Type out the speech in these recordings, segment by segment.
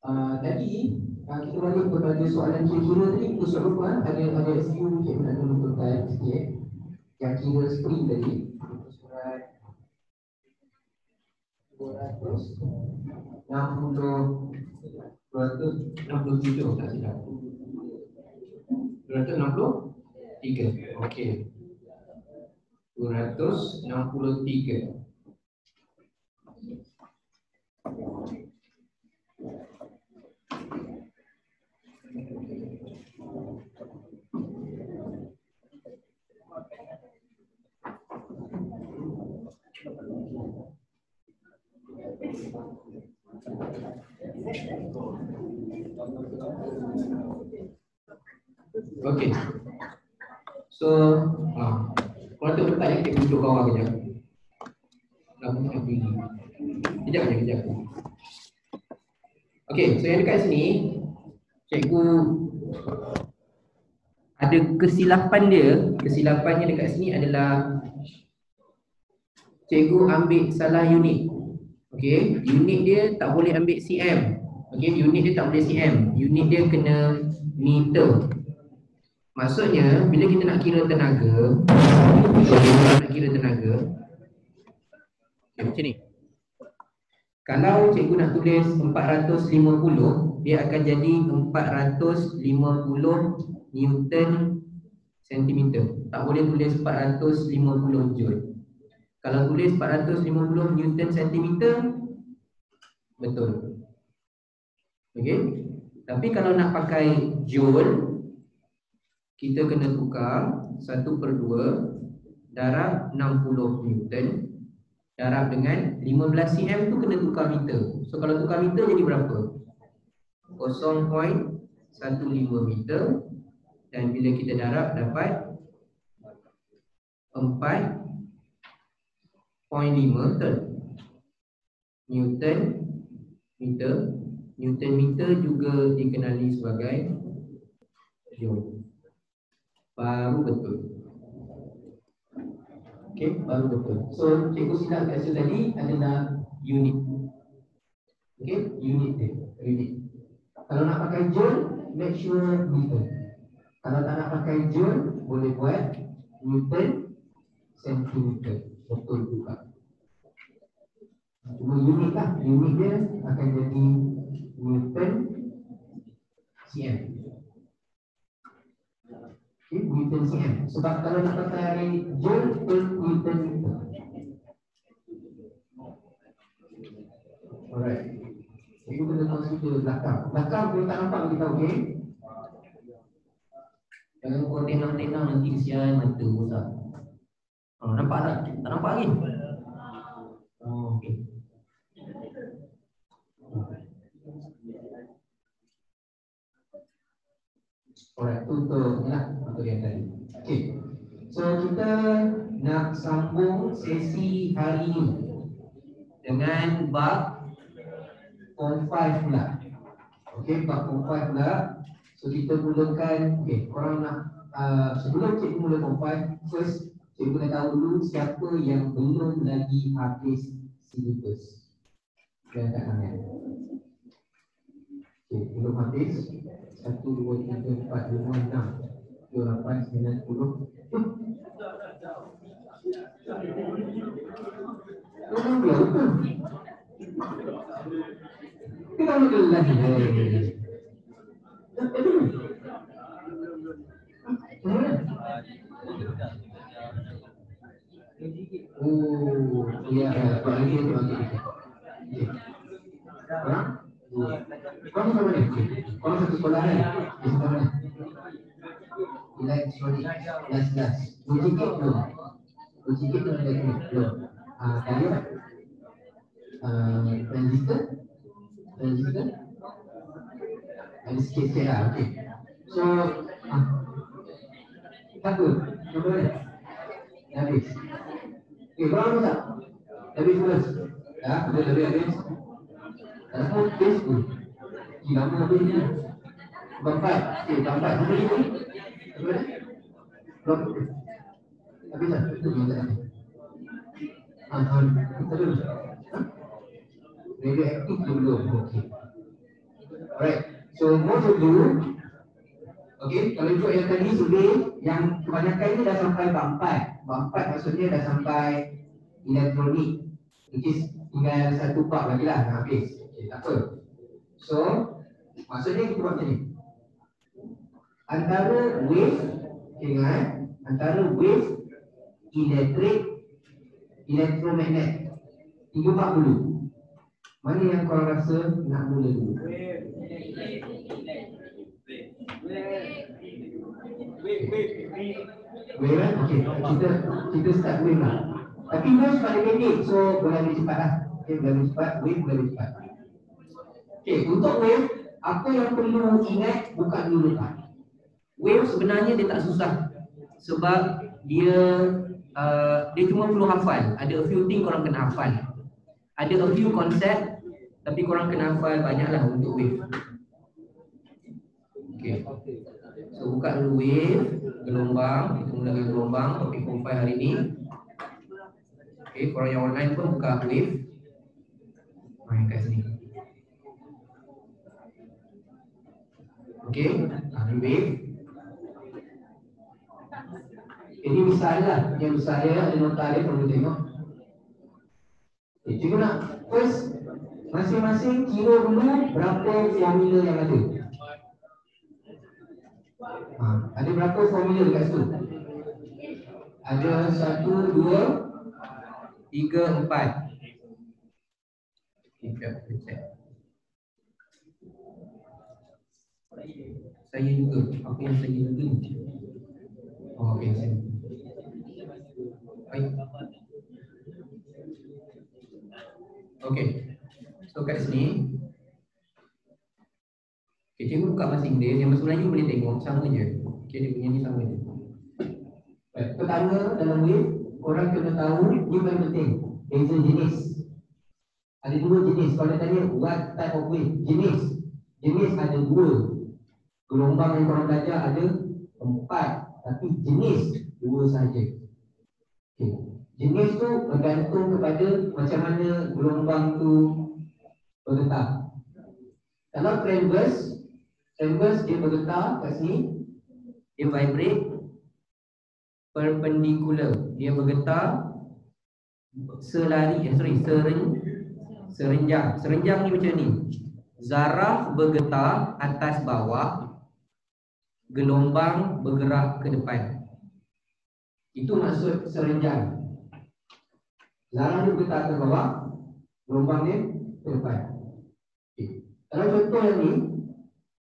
Tadi kita balik kepada soalan kira-kira tadi. Kita soal apa? Ada few yang nak menentukan sikit. Yang kira spring tadi. Surat 267 tak silap. 263. Okey. 263. Okey. So, kalau tu letak yang kita duduk bawah kejap. Nak bunyi. Kejap. Okey, so yang dekat sini cikgu ada kesilapan dia. Kesilapannya dekat sini adalah cikgu ambil salah unit. Okey, unit dia tak boleh ambil cm. Okey, unit dia tak boleh cm. Unit dia kena meter. Maksudnya bila kita nak kira tenaga, macam ni. Kalau cikgu nak tulis 450, dia akan jadi 450 Newton centimeter. Tak boleh tulis 450 joule. Kalau tulis 450 Newton centimeter, betul. Okey. Tapi kalau nak pakai joule, kita kena tukar 1/2 darab 60 Newton darab dengan 15 cm tu kena tukar meter. So kalau tukar meter jadi berapa? 0.15 meter. Dan bila kita darab dapat 4.5 Newton meter. Newton meter juga dikenali sebagai joule. Baru betul. Okey, baru betul. So cikgu silap kat situ tadi adalah unit. Okey, unit dia. Unit. Kalau nak pakai joule, make sure meter. Kalau tak nak pakai joule, boleh buat Newton centimeter. Betul juga. Cuma unit lah. Unit dia akan jadi Newton cm. Okay, Newton cm. Sebab kalau nak pakai joule per Newton meter. Alright. Jadi kita consider belakang. Belakang pun tak nampak kita, okey? Jangan kau tenang-tenang nanti kesian mata rosak. Nampak tak? Tak nampak lagi? Okey. Alright, untuk yang tadi. Okey. So kita nak sambung sesi hari ini dengan bab form 5 pula. Okey, bab form 5 pula. So kita mulakan, okey, korang nak sebelum cikgu mula form 5, first cikgu nak tahu dulu siapa yang belum lagi habis syllabus. Dan kat tangan. Okey, belum habis. 1, 2, 3, 4, 5, 6, 7, 8, 9, 10. Kita mula lagi. Oh, ya, bagi. Kamu sama ni? Kamu satu sekolah kan? Di sekolah ni. Elektronik, kelas. Ujikit belum? Ujikit tu ada belum? Diode, transistor. Ada sikit-sikit lah, okey. So, satu, nombor ni. Habis. Okey, berapa tak? Habis terus. Ya, habis. Kalau habis tu, lama habis ni. Bampat. Okey, bampat. Habis ni. Berapa? Habis tak? Itu yang tak habis. Kita dulu. Radioaktif belum. Okey. Alright. So most of you, okay, kalau ikut yang tadi survey, yang kebanyakan ini dah sampai bab 4. Bab 4 maksudnya dah sampai elektronik, which is tinggal satu bab lagi lah nak habis. Okay, tak apa. So maksudnya kita buat macam ni. Antara wave, ingat, antara wave, elektrik, elektromagnet, 3 bab dulu. Mana yang korang rasa nak mula dulu? Wave kan? Okay, kita start wave lah. Tapi wave paling pendek, so boleh lebih cepat lah. Okay, boleh lebih cepat, wave boleh lebih cepat. Okay, untuk wave, apa yang perlu ingat, bukan dulu lepas. Wave sebenarnya dia tak susah. Sebab dia cuma perlu hafal. Ada a few thing korang kena hafal. Ada a few konsep, tapi korang kena hafal banyaklah untuk wave. Okay. So buka dulu wave, gelombang. Kita mula dengan gelombang, topik profile hari ni. Okay, korang yang online pun buka wave. Main kat sini. Okay, ini wave. Ini misalnya, yang misalnya ada nota dia perlu tengok. Cikgu nak first masing-masing kira dulu berapa formula yang ada. Ada berapa formula dekat situ? Ada 1, 2, 3, 4. Kita cek. Saya juga, apa yang saya juga ni? Oh, okey, saya. Baik. Okey. So kat sini okay, cikgu buka masing dia. Yang bahasa Melayu boleh tengok sama je. Okay, dia punya ni sama je. Baik. Pertama dalam wave, orang kena tahu ni paling penting. Beza jenis. Ada 2 jenis. Kalau dia tanya what type of wave, jenis ada 2. Gelombang yang korang belajar ada 4, tapi jenis 2 sahaja. Okay. Jenis tu bergantung kepada macam mana gelombang tu bergetar. Kalau transverse dia bergetar kat sini, dia vibrate perpendicular, dia bergetar serenjang. Serenjang ni macam ni. Zarah bergetar atas bawah, gelombang bergerak ke depan. Itu maksud serenjang. Zarah dia bergetar ke bawah, gelombang dia ke depan. Okay. Kalau contoh yang ni,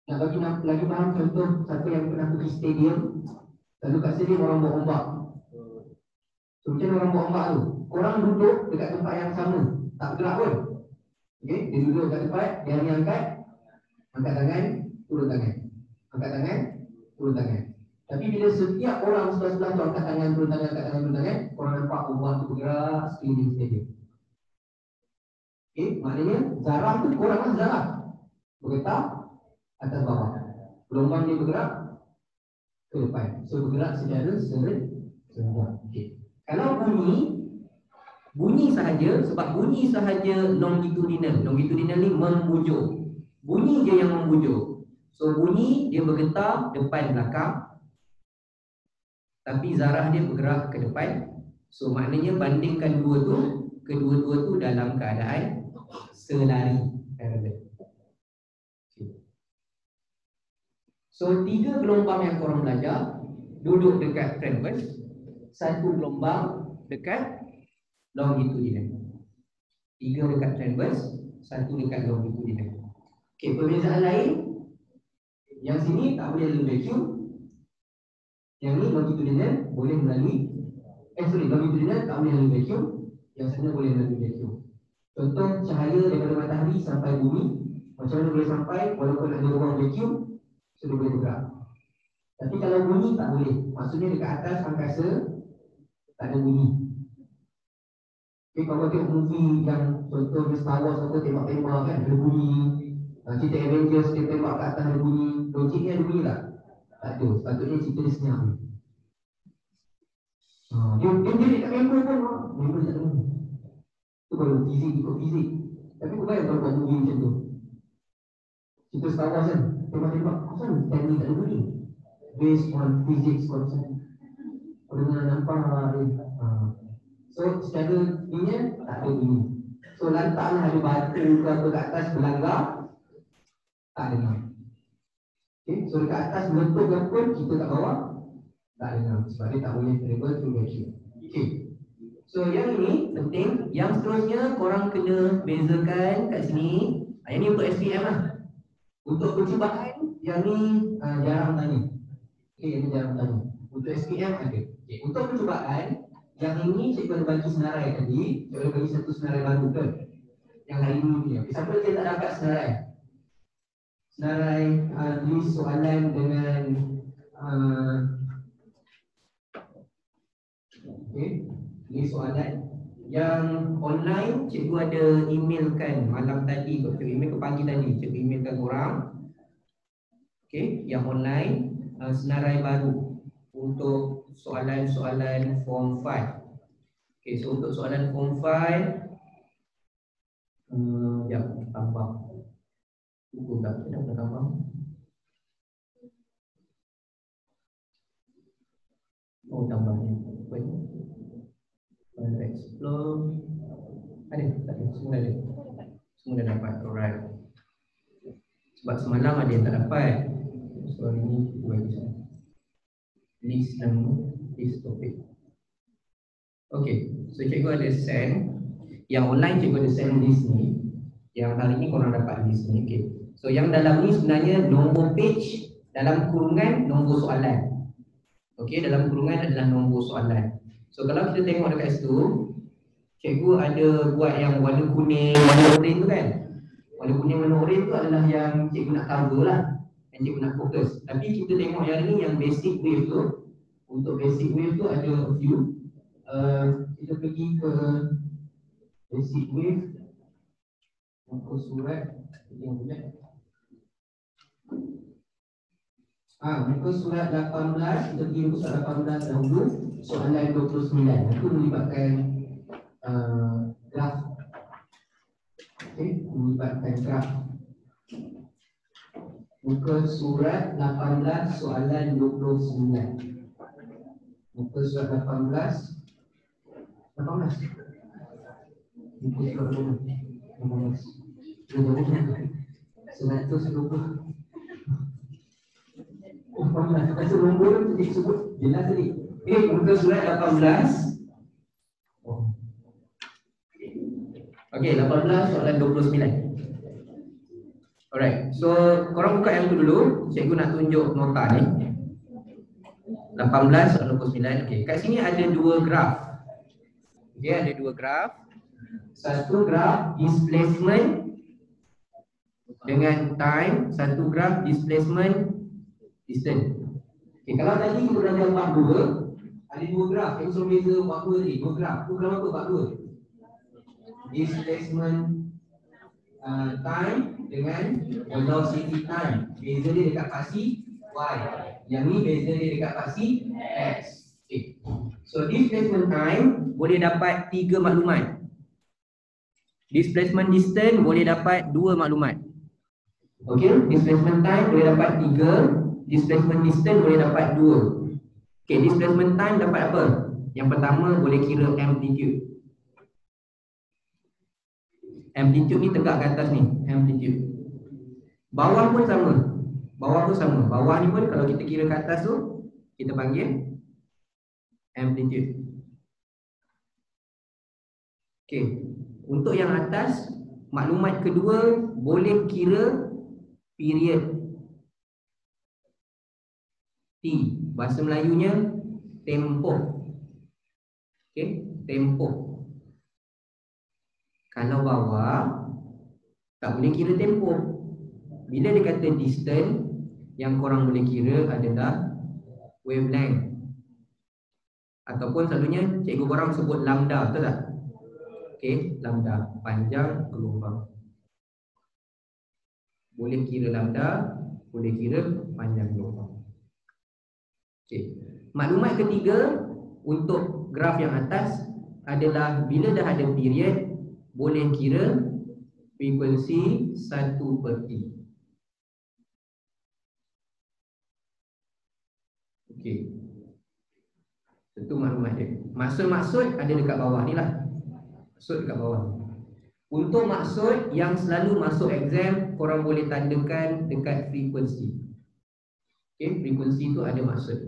nak bagi lagi faham contoh siapa yang pernah pergi stadium, lalu kat stadium orang bawa ombak. So macam orang bawa ombak tu, korang duduk dekat tempat yang sama, tak bergerak pun. Okay, dia duduk dekat tempat, dia hanya angkat tangan, turun tangan. Angkat tangan, turun tangan. Tapi bila setiap orang sebelah-sebelah tu angkat tangan, turun tangan, korang nampak ombak tu bergerak sekeliling stadium. Okay, maknanya zarah tu korang zarah bergetar atas bawah. Gelombang dia bergerak ke depan. So bergerak secara serentak. Okay. Kalau bunyi sahaja, sebab bunyi sahaja longitudinal. Longitudinal ni membujuk. Bunyi je yang membujuk. So bunyi dia bergetar depan belakang, tapi zarah dia bergerak ke depan. So maknanya bandingkan kedua-dua tu dalam keadaan selari parallel. So 3 gelombang yang korang belajar duduk dekat transverse, 1 gelombang dekat longitudinal. 3 dekat transverse, 1 dekat longitudinal. Okey, perbezaan lain, yang sini tak boleh melalui vacuum, yang ni longitudinal boleh melalui longitudinal tak boleh melalui vacuum, yang sana boleh melalui vacuum. Contoh cahaya daripada matahari sampai bumi, macam mana boleh sampai walaupun ada ruang vacuum, so dia boleh bergerak. Tapi kalau bunyi tak boleh. Maksudnya dekat atas angkasa tak ada bunyi. Okay, kalau tengok movie yang contoh Star Wars atau tembak-tembak kan ada bunyi. Cerita Avengers dia tembak kat atas ada bunyi. Logiknya ada bunyi tak? Tak ada. Sepatutnya cerita dia senyap. Dia jadi kat member pun member tak ada bunyi. Itu baru fizik ikut fizik. Tapi kau bayang kalau buat movie macam tu, Kita setahu kan, tembak-tembak, kan teknik tak ada bunyi based on physics konsep. Dengan nampak so secara ini tak ada bunyi. So lantaklah ada batu ke apa kat atas berlanggar, tak dengar. Okay, so dekat atas meletup ke pun kita kat bawah tak dengar sebab dia tak boleh travel through vacuum. Okay, so yang ini penting. Yang seterusnya korang kena bezakan kat sini. Yang ni untuk SPM lah. Untuk percubaan yang ni jarang tanya. Okay, yang ni jarang tanya. Untuk SPM ada. Okay, untuk percubaan yang ini cikgu ada bagi senarai tadi. Cikgu ada bagi satu senarai baru ke yang hari ini punya. Okay, siapa yang tak dapat senarai? Senarai tulis soalan dengan okay, tulis soalan yang online. Cikgu ada emailkan malam tadi, cikgu email ke pagi tadi, cikgu emailkan korang. Okay, yang online senarai baru untuk soalan-soalan form 5. Okay, so untuk soalan form 5 ya, tambah buku tak ada tambah. Oh, tambahnya apa ini? Explore ada, tak ada, semua ada. Semua dah dapat, alright. Sebab semalam ada yang tak dapat. So hari ni kita bagi sana. List nama, list topik. Okay, so cikgu ada send. Yang online cikgu ada send list ni. Yang hari ni korang dapat list ni. Okay, so yang dalam ni sebenarnya nombor page dalam kurungan nombor soalan. Okay, dalam kurungan adalah nombor soalan. So kalau kita tengok dekat situ, cikgu ada buat yang warna kuning, warna oren tu kan. Warna kuning, warna oren tu adalah yang cikgu nak cover lah, yang cikgu nak fokus. Tapi kita tengok yang ni, yang basic wave tu. Untuk basic wave tu ada a few. Kita pergi ke basic wave, muka surat yang bulat. Muka surat 18, kita pergi muka surat 18 dahulu. Soalan 29, itu melibatkan graf. Okay, melibatkan graf. Muka surat 18, soalan 29. Muka surat 18. Muka surat 18. 120. Rasa nombor tu disebut jelas tadi. Muka surat 18. Okey, 18 soalan 29. Alright, so korang buka yang tu dulu. Cikgu nak tunjuk nota ni. 18 soalan 29. Okey, kat sini ada dua graf. Okey, ada dua graf. Satu graf displacement dengan time, satu graf displacement distance. Okay, kalau tadi kita belajar bab 2, ada dua graf. Yang suruh beza bab 2 ni, dua graf. Tu graf apa bab 2? Displacement time dengan velocity time. Beza dia dekat fasi y. Yang ni beza dia dekat fasi x. Okay. So displacement time boleh dapat 3 maklumat. Displacement distance boleh dapat 2 maklumat. Okay, displacement time boleh dapat 3. Displacement distance boleh dapat 2. Okay, displacement time dapat apa? Yang pertama boleh kira amplitude. Amplitude ni tegak ke atas ni, amplitude. Bawah pun sama. Bawah pun sama. Bawah ni pun kalau kita kira ke atas tu, kita panggil amplitude. Okay, untuk yang atas, maklumat kedua boleh kira period T. Bahasa Melayunya tempoh. Okay, tempoh. Kalau bawah tak boleh kira tempoh. Bila dia kata distance, yang korang boleh kira adalah wavelength. Ataupun selalunya cikgu korang sebut lambda, betul tak? Okay, lambda, panjang gelombang. Boleh kira lambda, boleh kira panjang gelombang. Okay. Maklumat ketiga untuk graf yang atas adalah bila dah ada period, boleh kira frekuensi 1/T. Okey. Itu maklumat dia. Maksud-maksud ada dekat bawah ni lah. Maksud dekat bawah. Untuk maksud yang selalu masuk exam, korang boleh tandakan dekat frekuensi. Okey, frekuensi tu ada maksud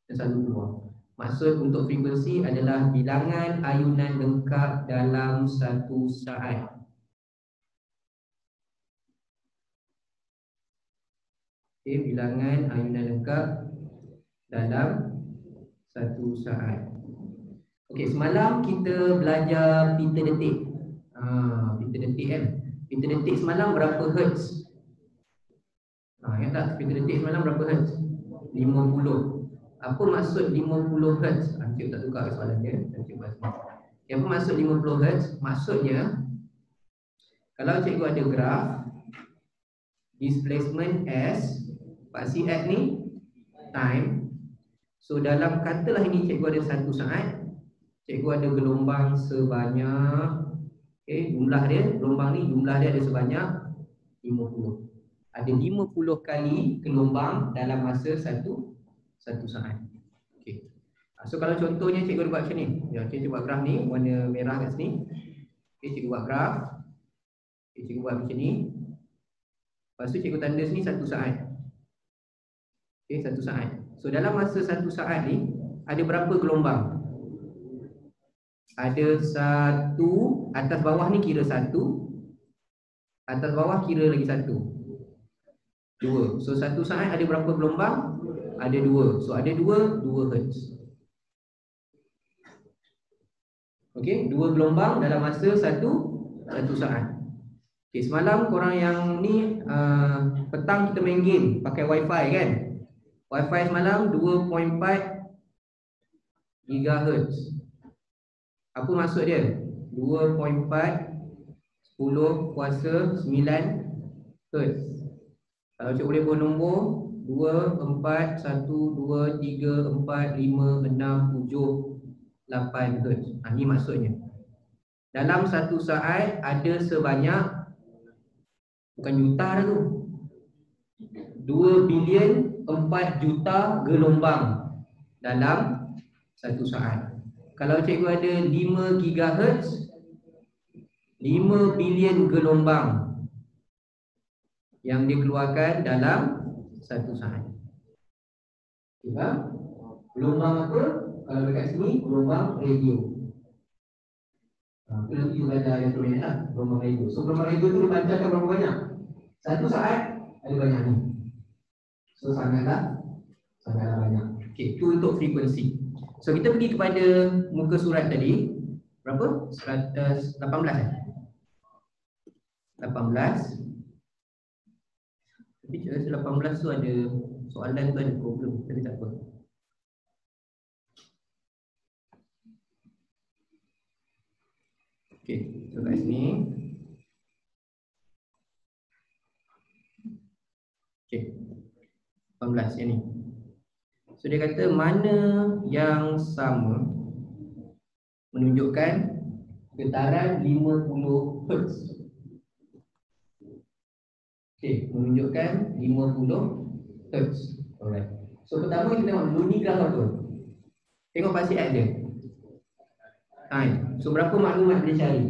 yang selalu keluar. Maksud untuk frekuensi adalah bilangan ayunan lengkap dalam satu saat. Okey, bilangan ayunan lengkap dalam satu saat. Okey, semalam kita belajar pinta detik. Pinta detik kan. Pinta detik semalam berapa hertz? Ingat tak pinta detik semalam berapa hertz? 50. Apa maksud 50 hertz? Cikgu tak tukar soalan dia. Apa maksud 50 hertz? Maksudnya kalau cikgu ada graf displacement S, paksi X ni time. So dalam katalah ini cikgu ada satu saat, cikgu ada gelombang sebanyak, jumlah dia, gelombang ni jumlah dia ada sebanyak 50. Ada 50 kali gelombang dalam masa satu saat. Okey. So kalau contohnya cikgu buat macam ni. Ya, cikgu buat graf ni warna merah kat sini. Okey, cikgu buat graf. Cikgu buat macam ni. Lepas tu cikgu tanda sini satu saat. Okey, satu saat. So dalam masa satu saat ni ada berapa gelombang? Ada satu, atas bawah ni kira satu, atas bawah kira lagi satu, dua. So satu saat ada berapa gelombang? Ada dua. So ada dua hertz. Okey, dua gelombang dalam masa satu saat. Okey, semalam korang yang ni petang kita main game pakai wifi kan? Wifi semalam 2.4 GHz. Apa maksud dia? 2.4 10 kuasa 9 Hz. Kalau cikgu boleh buat nombor 2, 4, 1, 2, 3, 4, 5, 6, 7, 8 Hz. Ini maksudnya. Dalam satu saat ada sebanyak, bukan juta dah tu, 2 bilion 4 juta gelombang dalam satu saat. Kalau cikgu ada 5 GHz, 5 bilion gelombang yang dikeluarkan dalam satu saat. Faham? Gelombang apa? Kalau dekat sini, gelombang radio. Itu nanti belajar yang terbaik lah, gelombang radio. So gelombang radio itu dipancarkan berapa banyak? Satu saat ada banyak ni. So sangatlah banyak. Okey, itu untuk frekuensi. So kita pergi kepada muka surat tadi. Berapa? 118 18. Tapi 18 tu ada soalan tu ada problem. Tapi tak apa. Okey, so kat sini. Okey. 18 yang ni. So dia kata mana yang sama menunjukkan getaran 50 Hz. Okey, menunjukkan 50 Hz. Alright. So pertama kita tengok dulu ni graf apa? Tengok pasti ada. Time. So berapa maklumat boleh cari?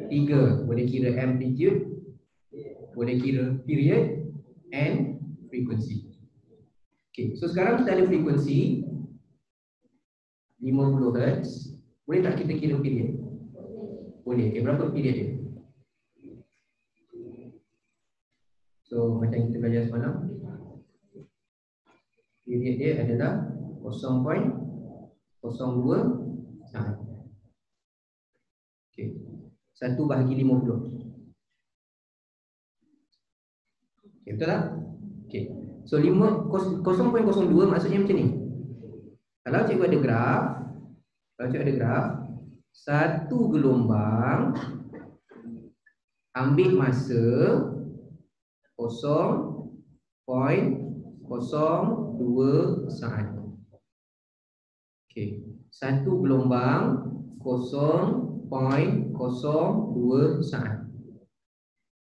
3. Boleh kira amplitude, boleh kira period and frequency. Okay, so sekarang kita ada frekuensi 50 Hz. Boleh tak kita kira period? Boleh. Okay, berapa period dia? So macam kita belajar semalam, period dia adalah 0.02 saat. Okay, 1 bahagi 50. Okay, betul tak? Okay. So 0.02 maksudnya macam ni. Kalau cikgu ada graf, satu gelombang ambil masa 0.02 saat. Okey, satu gelombang 0.02 saat.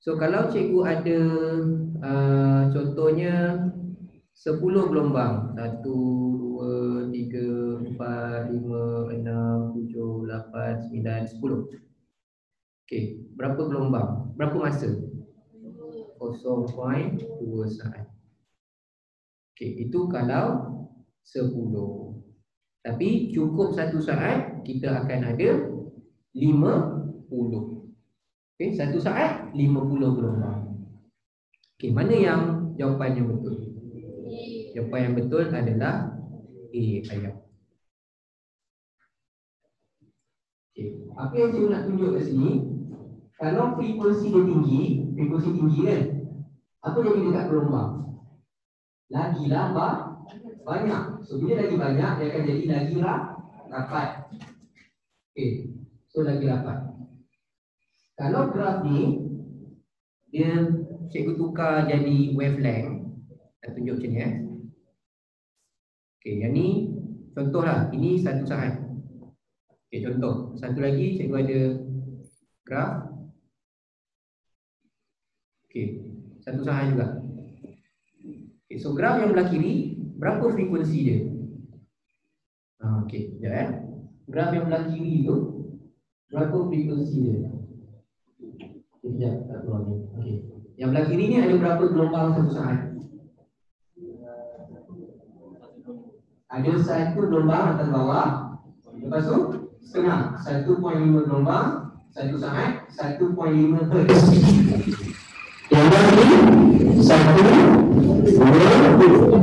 So kalau cikgu ada contohnya 10 gelombang. 1, 2, 3, 4, 5, 6, 7, 8, 9, 10. Okey, berapa gelombang? Berapa masa? 0.2 saat. Okey, itu kalau 10. Tapi cukup 1 saat, kita akan ada 50. Okey, 1 saat 50 gelombang. Okey, mana yang jawapan yang betul? Jawapan yang betul adalah A, ayat. Okay. Apa yang saya nak tunjuk kat sini, kalau frekuensi dia tinggi, frekuensi tinggi kan, apa jadi dekat gelombang? Lagilah banyak. So bila lagi banyak, dia akan jadi lagi rapat. Okay. So lagi rapat. Kalau graf ni, dia cikgu tukar jadi wavelength. Saya tunjuk macam ni Okay, yang ni contohlah, ini 1 saat. Okay, contoh. Satu lagi cikgu ada graf. Okay, 1 saat juga. Okay, so graf yang belah kiri, berapa frekuensi dia? Okay, sekejap Graf yang belah kiri tu, berapa frekuensi dia? Sekejap, tak keluar ni. Okay. Yang belah kiri ni ada berapa gelombang 1 saat? Ada 1 gelombang atas bawah. Lepas tu setengah, 1.5 gelombang 1 saat, 1.5 Hz. Yang belah kiri 1, 2,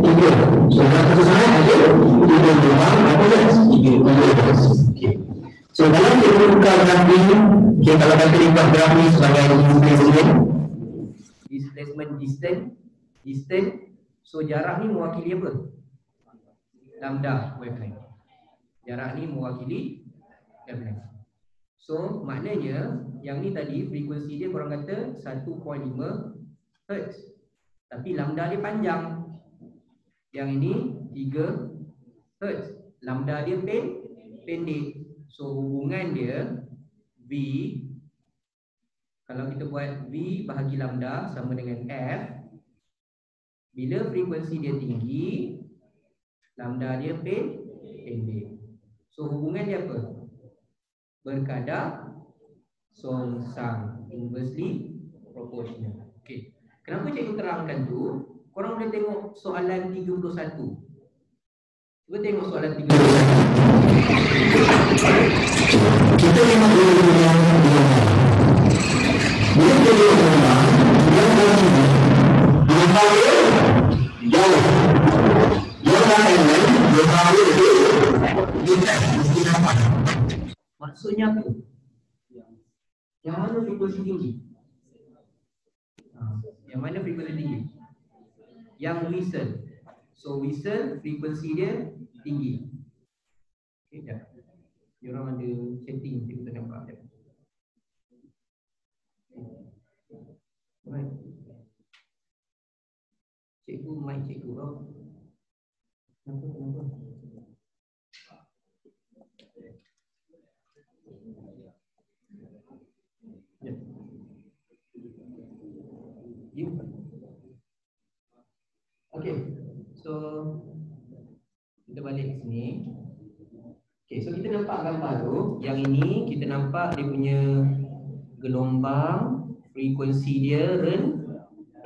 3. So 1 saat ada 3 gelombang, berapa Hz? 3 Hz. Okay. So dalam kita tukar graf ni, okay, kalau kita lipat graf ni sebagai displacement distance, so jarak ni mewakili apa? Lambda wavelength. Jarak ni mewakili wavelength. So maknanya yang ni tadi frekuensi dia korang kata 1.5 Hz. Tapi lambda dia panjang. Yang ini 3 Hz. Lambda dia pendek. So hubungan dia V, kalau kita buat V bahagi lambda sama dengan F. Bila frekuensi dia tinggi, lambda dia pendek. So hubungan dia apa? Berkadar songsang, inversely proportional. Okey. Kenapa cikgu terangkan tu? Korang boleh tengok soalan 31. Cuba tengok soalan 31. Kita memang boleh yang bila kita gelombang yang tinggi, gelombang dia jauh. Gelombang yang lain, gelombang dia lebih dekat, mesti dapat. Maksudnya apa? Yang mana frekuensi tinggi? Yang mana frekuensi tinggi? Yang whistle. So whistle frekuensi dia tinggi. Okay, dah. Diorang ada setting, kita nampak je. Right. Cikgu, mic cikgu tau. Kenapa? Ya. Okay, so kita balik ke sini. Okay, so kita nampak gambar tu. Yang ini kita nampak dia punya gelombang, frekuensi dia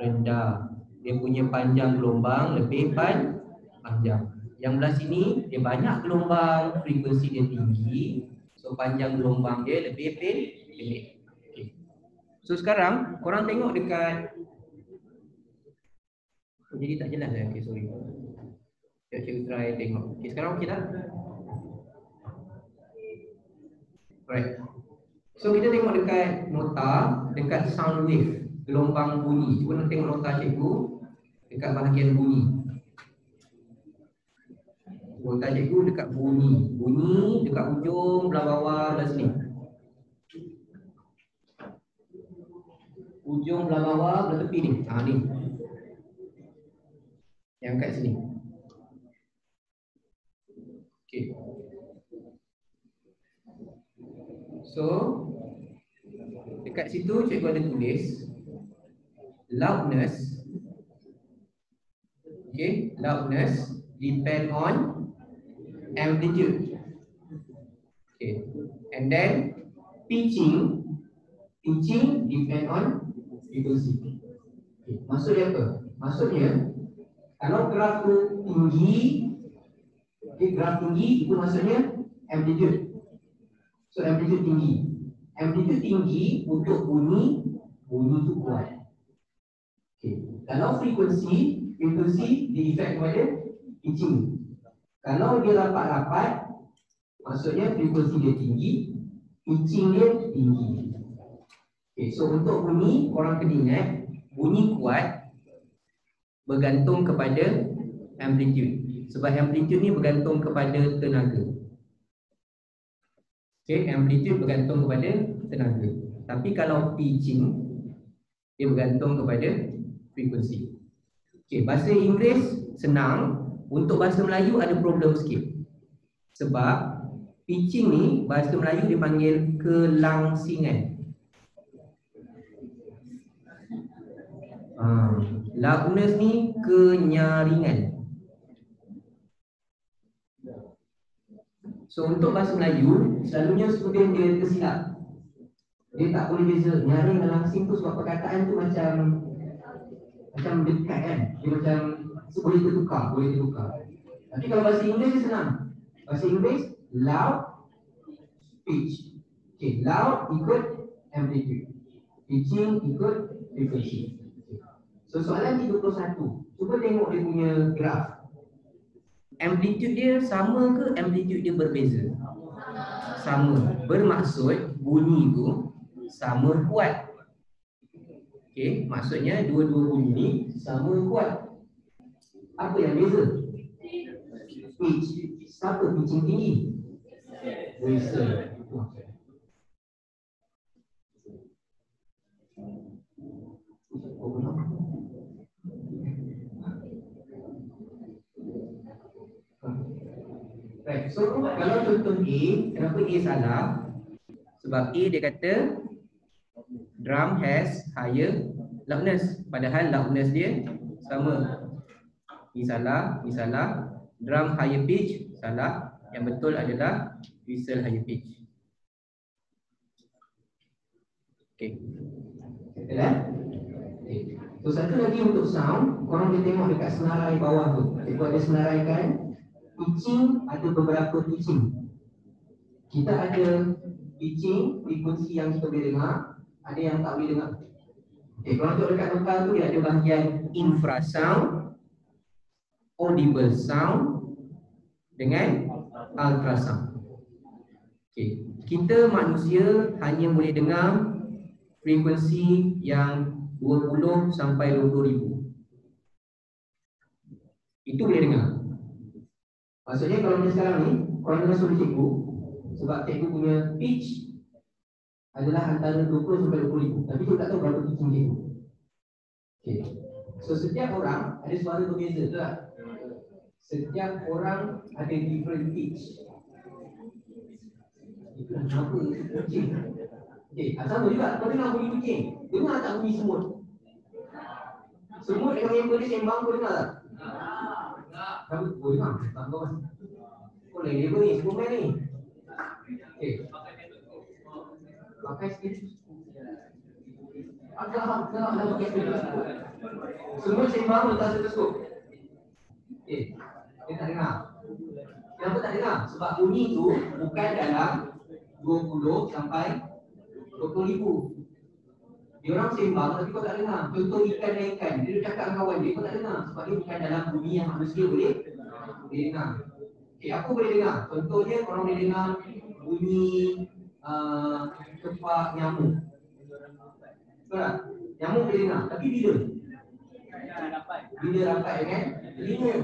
rendah. Dia punya panjang gelombang lebih panjang. Yang belah sini dia banyak gelombang, frekuensi dia tinggi. So panjang gelombang dia lebih pendek. Okay. So sekarang korang tengok dekat, jadi tak jelas Okay, sorry. Cikgu try tengok. Okay, sekarang okey tak? Right. So kita tengok dekat nota, dekat sound wave, gelombang bunyi. Cuba nak tengok nota cikgu dekat bahagian bunyi. Nota cikgu dekat bunyi. Bunyi dekat ujung belah bawah belah sini. Ujung belah bawah belah tepi ni. Ni. Yang kat sini. Okay. So dekat situ cikgu ada tulis loudness Okay, loudness depend on amplitude. Okay, and then pitching depend on frequency. Okay, maksudnya apa? Maksudnya kalau graf tu tinggi, okay, graf tinggi itu maksudnya amplitude. So amplitude tinggi. Amplitude tinggi untuk bunyi tu kuat. Okay. Kalau frekuensi diefek kepada pitching. Kalau dia rapat-rapat, maksudnya frekuensi dia tinggi, pitching dia tinggi. Okay. So untuk bunyi, korang kena ingat, bunyi kuat bergantung kepada amplitude. Sebab amplitude ni bergantung kepada tenaga. Okay, amplitude bergantung kepada tenaga. Tapi kalau pitching, dia bergantung kepada frekuensi. Okay, bahasa Inggeris senang. Untuk bahasa Melayu ada problem sikit. Sebab pitching ni bahasa Melayu dipanggil kelangsingan. Loudness ni kenyaringan. So untuk bahasa Melayu, selalunya student dia tersilap. Dia tak boleh beza nyaring dan langsing tu sebab perkataan tu macam dekat kan. Dia macam boleh tertukar. Tapi kalau bahasa Inggeris dia senang. Bahasa Inggeris loud, pitch. Okay, loud ikut amplitude, pitching ikut frequency. So soalan 31, cuba tengok dia punya graf. Amplitude dia sama ke amplitude dia berbeza? Sama. Bermaksud bunyi tu sama kuat. Okey, maksudnya dua-dua bunyi ni sama kuat. Apa yang beza? Pitch. Siapa pitching tinggi? Whistle. Right. So kalau contoh A, kenapa A salah? Sebab A dia kata drum has higher loudness, padahal loudness dia sama. Ini salah, ini salah. Drum higher pitch, salah. Yang betul adalah whistle higher pitch. Okay. Betul kan? Okay. So satu lagi untuk sound, korang boleh tengok dekat senarai bawah tu. Cikgu ada senaraikan pitching, ada beberapa pitching. Kita ada pitching, frekuensi yang kita boleh dengar, ada yang tak boleh dengar. Okay, kalau untuk dekat lokal tu dia ada bahagian infrasound, audible sound dengan ultrasound. Okay, kita manusia hanya boleh dengar frekuensi yang 20 sampai 20,000. Itu boleh dengar. Maksudnya kalau macam sekarang ni, korang dengar suara cikgu, sebab cikgu punya pitch adalah antara 20 sampai 20,000. Tapi kita tak tahu berapa pitching cikgu. Okay. So setiap orang ada suara berbeza, betul tak? Setiap orang ada different pitch. Itu kenapa kucing? Okay, sama juga. Kau dengar bunyi kucing, dengar tak bunyi semut? Semut yang member dia sembang, kau dengar tak? Kamu boleh dengar? Tak tahu kan? Kau lagi level ni, Superman ni. Okay. Pakai sikit. Agak nak pakai stetoskop. Semut sembang letak stetoskop. Okay. Dia tak dengar. Kenapa tak dengar? Sebab bunyi tu bukan dalam 20 sampai 20,000. Dia orang sembang tapi kau tak dengar. Contoh ikan dan ikan, dia cakap dengan kawan dia, kau tak dengar. Sebab dia bukan dalam bunyi yang manusia boleh dengar. Okay, aku boleh dengar. Contohnya korang boleh dengar bunyi kepak nyamuk. Betul tak? Nyamuk boleh dengar. Tapi bila? Bila rapat dengan telinga.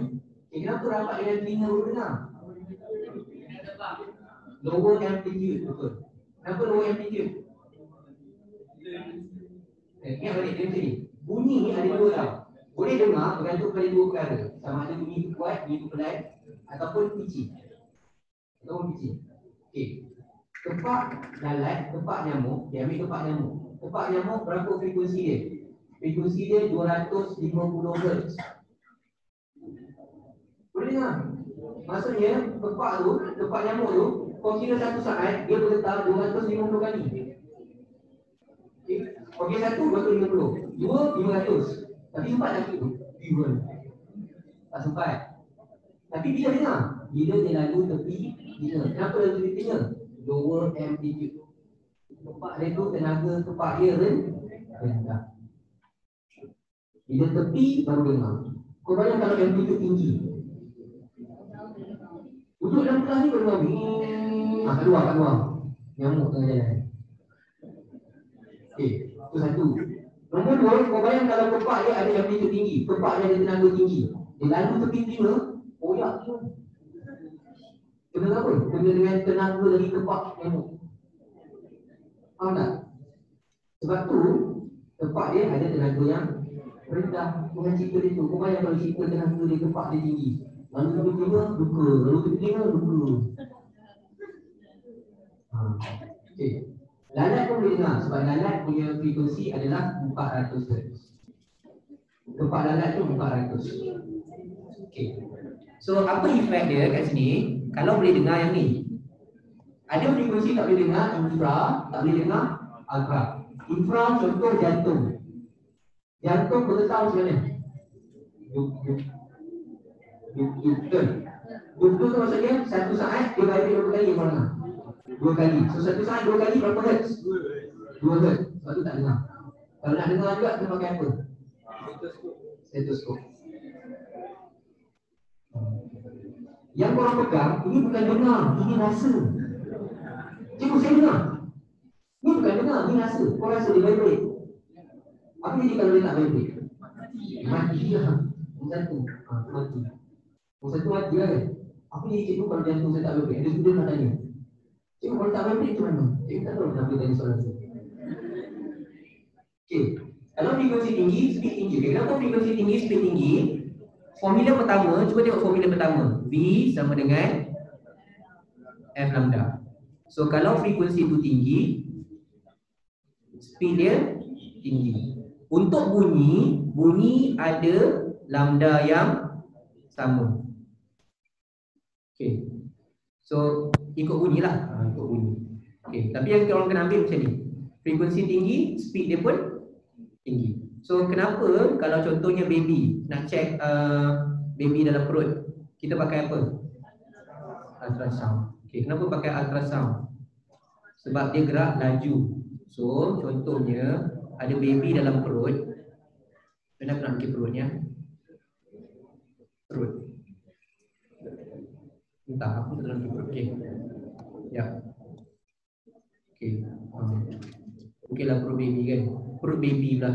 Okay, kenapa rapat dengan telinga boleh dengar? Lower amplitude, betul. Kenapa lower amplitude? Ingat balik dia macam ni. Bunyi ni ada dua tau. Boleh dengar bergantung pada dua perkara. Sama ada bunyi itu kuat, bunyi itu pelan, ataupun pitching. Okay. Kepak lalat, kepak nyamuk, dia ambil kepak nyamuk. Kepak nyamuk berapa frekuensi dia? Frekuensi dia 250 Hz. Boleh dengar? Maksudnya tepak nyamuk tu, kau kira satu saat dia bergetar 250 kali. Okey, satu 250, dua 500. Tapi sempat lagi tu, tak sempat. Tapi bila dengar? Bila dia lalu tepi, bila? Kenapa lalu tepinya? Lower amplitude. Tepak dia tu, tenaga tepak dia rendah. Bila tepi, baru dengar. Kau bayang kalau amplitude tinggi, duduk dalam kelas ni baru dengar. Kat luar. Nyamuk tengah jalan. Okey, itu satu. Nombor dua, kau bayang kalau tepak dia ada amplitude tinggi, tepak dia ada tenaga tinggi. Dia lalu tepi telinga, koyak tu. Kena apa? Kena dengan tenaga dari tepak nyamuk. Faham tak? Sebab tu, tepak dia ada tenaga yang rendah. Bukan cerita dia tu. Kau bayang kalau cerita tenaga dia tepak dia tinggi. Lalu tepi telinga, duka. Lalu tepi telinga, duka. Okey. Lalat pun boleh dengar. Sebab lalat punya frekuensi adalah 400 Hz. Tepak lalat tu 400. Okey. So apa efek dia kat sini? Kalau boleh dengar yang ni, ada frekuensi tak boleh dengar, infra, tak boleh dengar, ultra. Infra contoh jantung. Jantung bergetar macam mana? Betul. Betul tu maksudnya satu saat dia vibrate berapa kali kau dengar? 2 kali. So satu saat 2 kali berapa hertz? 2 hertz. Sebab tu tak dengar. Kalau nak dengar juga kena pakai apa? Stetoskop. Yang korang pegang, ini bukan dengar, ini rasa. Cikgu saya dengar. Ini bukan dengar, ini rasa. Kau rasa dia vibrate. Apa jadi kalau dia tak vibrate? Mati lah. Satu mati. Satu mati lah kan? Apa jadi cikgu kalau jantung saya tak vibrate? Ada student nak tanya, cikgu kalau tak vibrate macam mana? Cikgu tak tahu kenapa tanya soalan tu. Okay. Kalau frekuensi tinggi, speed tinggi. Okay. Kenapa frekuensi tinggi, speed tinggi? Formula pertama, cuba tengok formula pertama. V sama dengan F lambda. So kalau frekuensi itu tinggi, speed dia tinggi. Untuk bunyi ada lambda yang sama. Okay. So ikut bunyi lah. Ikut bunyi. Okay. Tapi yang orang kena ambil macam ni. Frekuensi tinggi, speed dia pun tinggi. So kenapa kalau contohnya baby, nak check baby dalam perut, kita pakai apa? Ultrasound. Okay, kenapa pakai ultrasound? Sebab dia gerak laju. So contohnya ada baby dalam perut. Kenapa nak bikin perutnya? Perut. Entah apa dalam perut. Okay. Ya. Okay. Okay lah perut baby kan. Perut baby pula.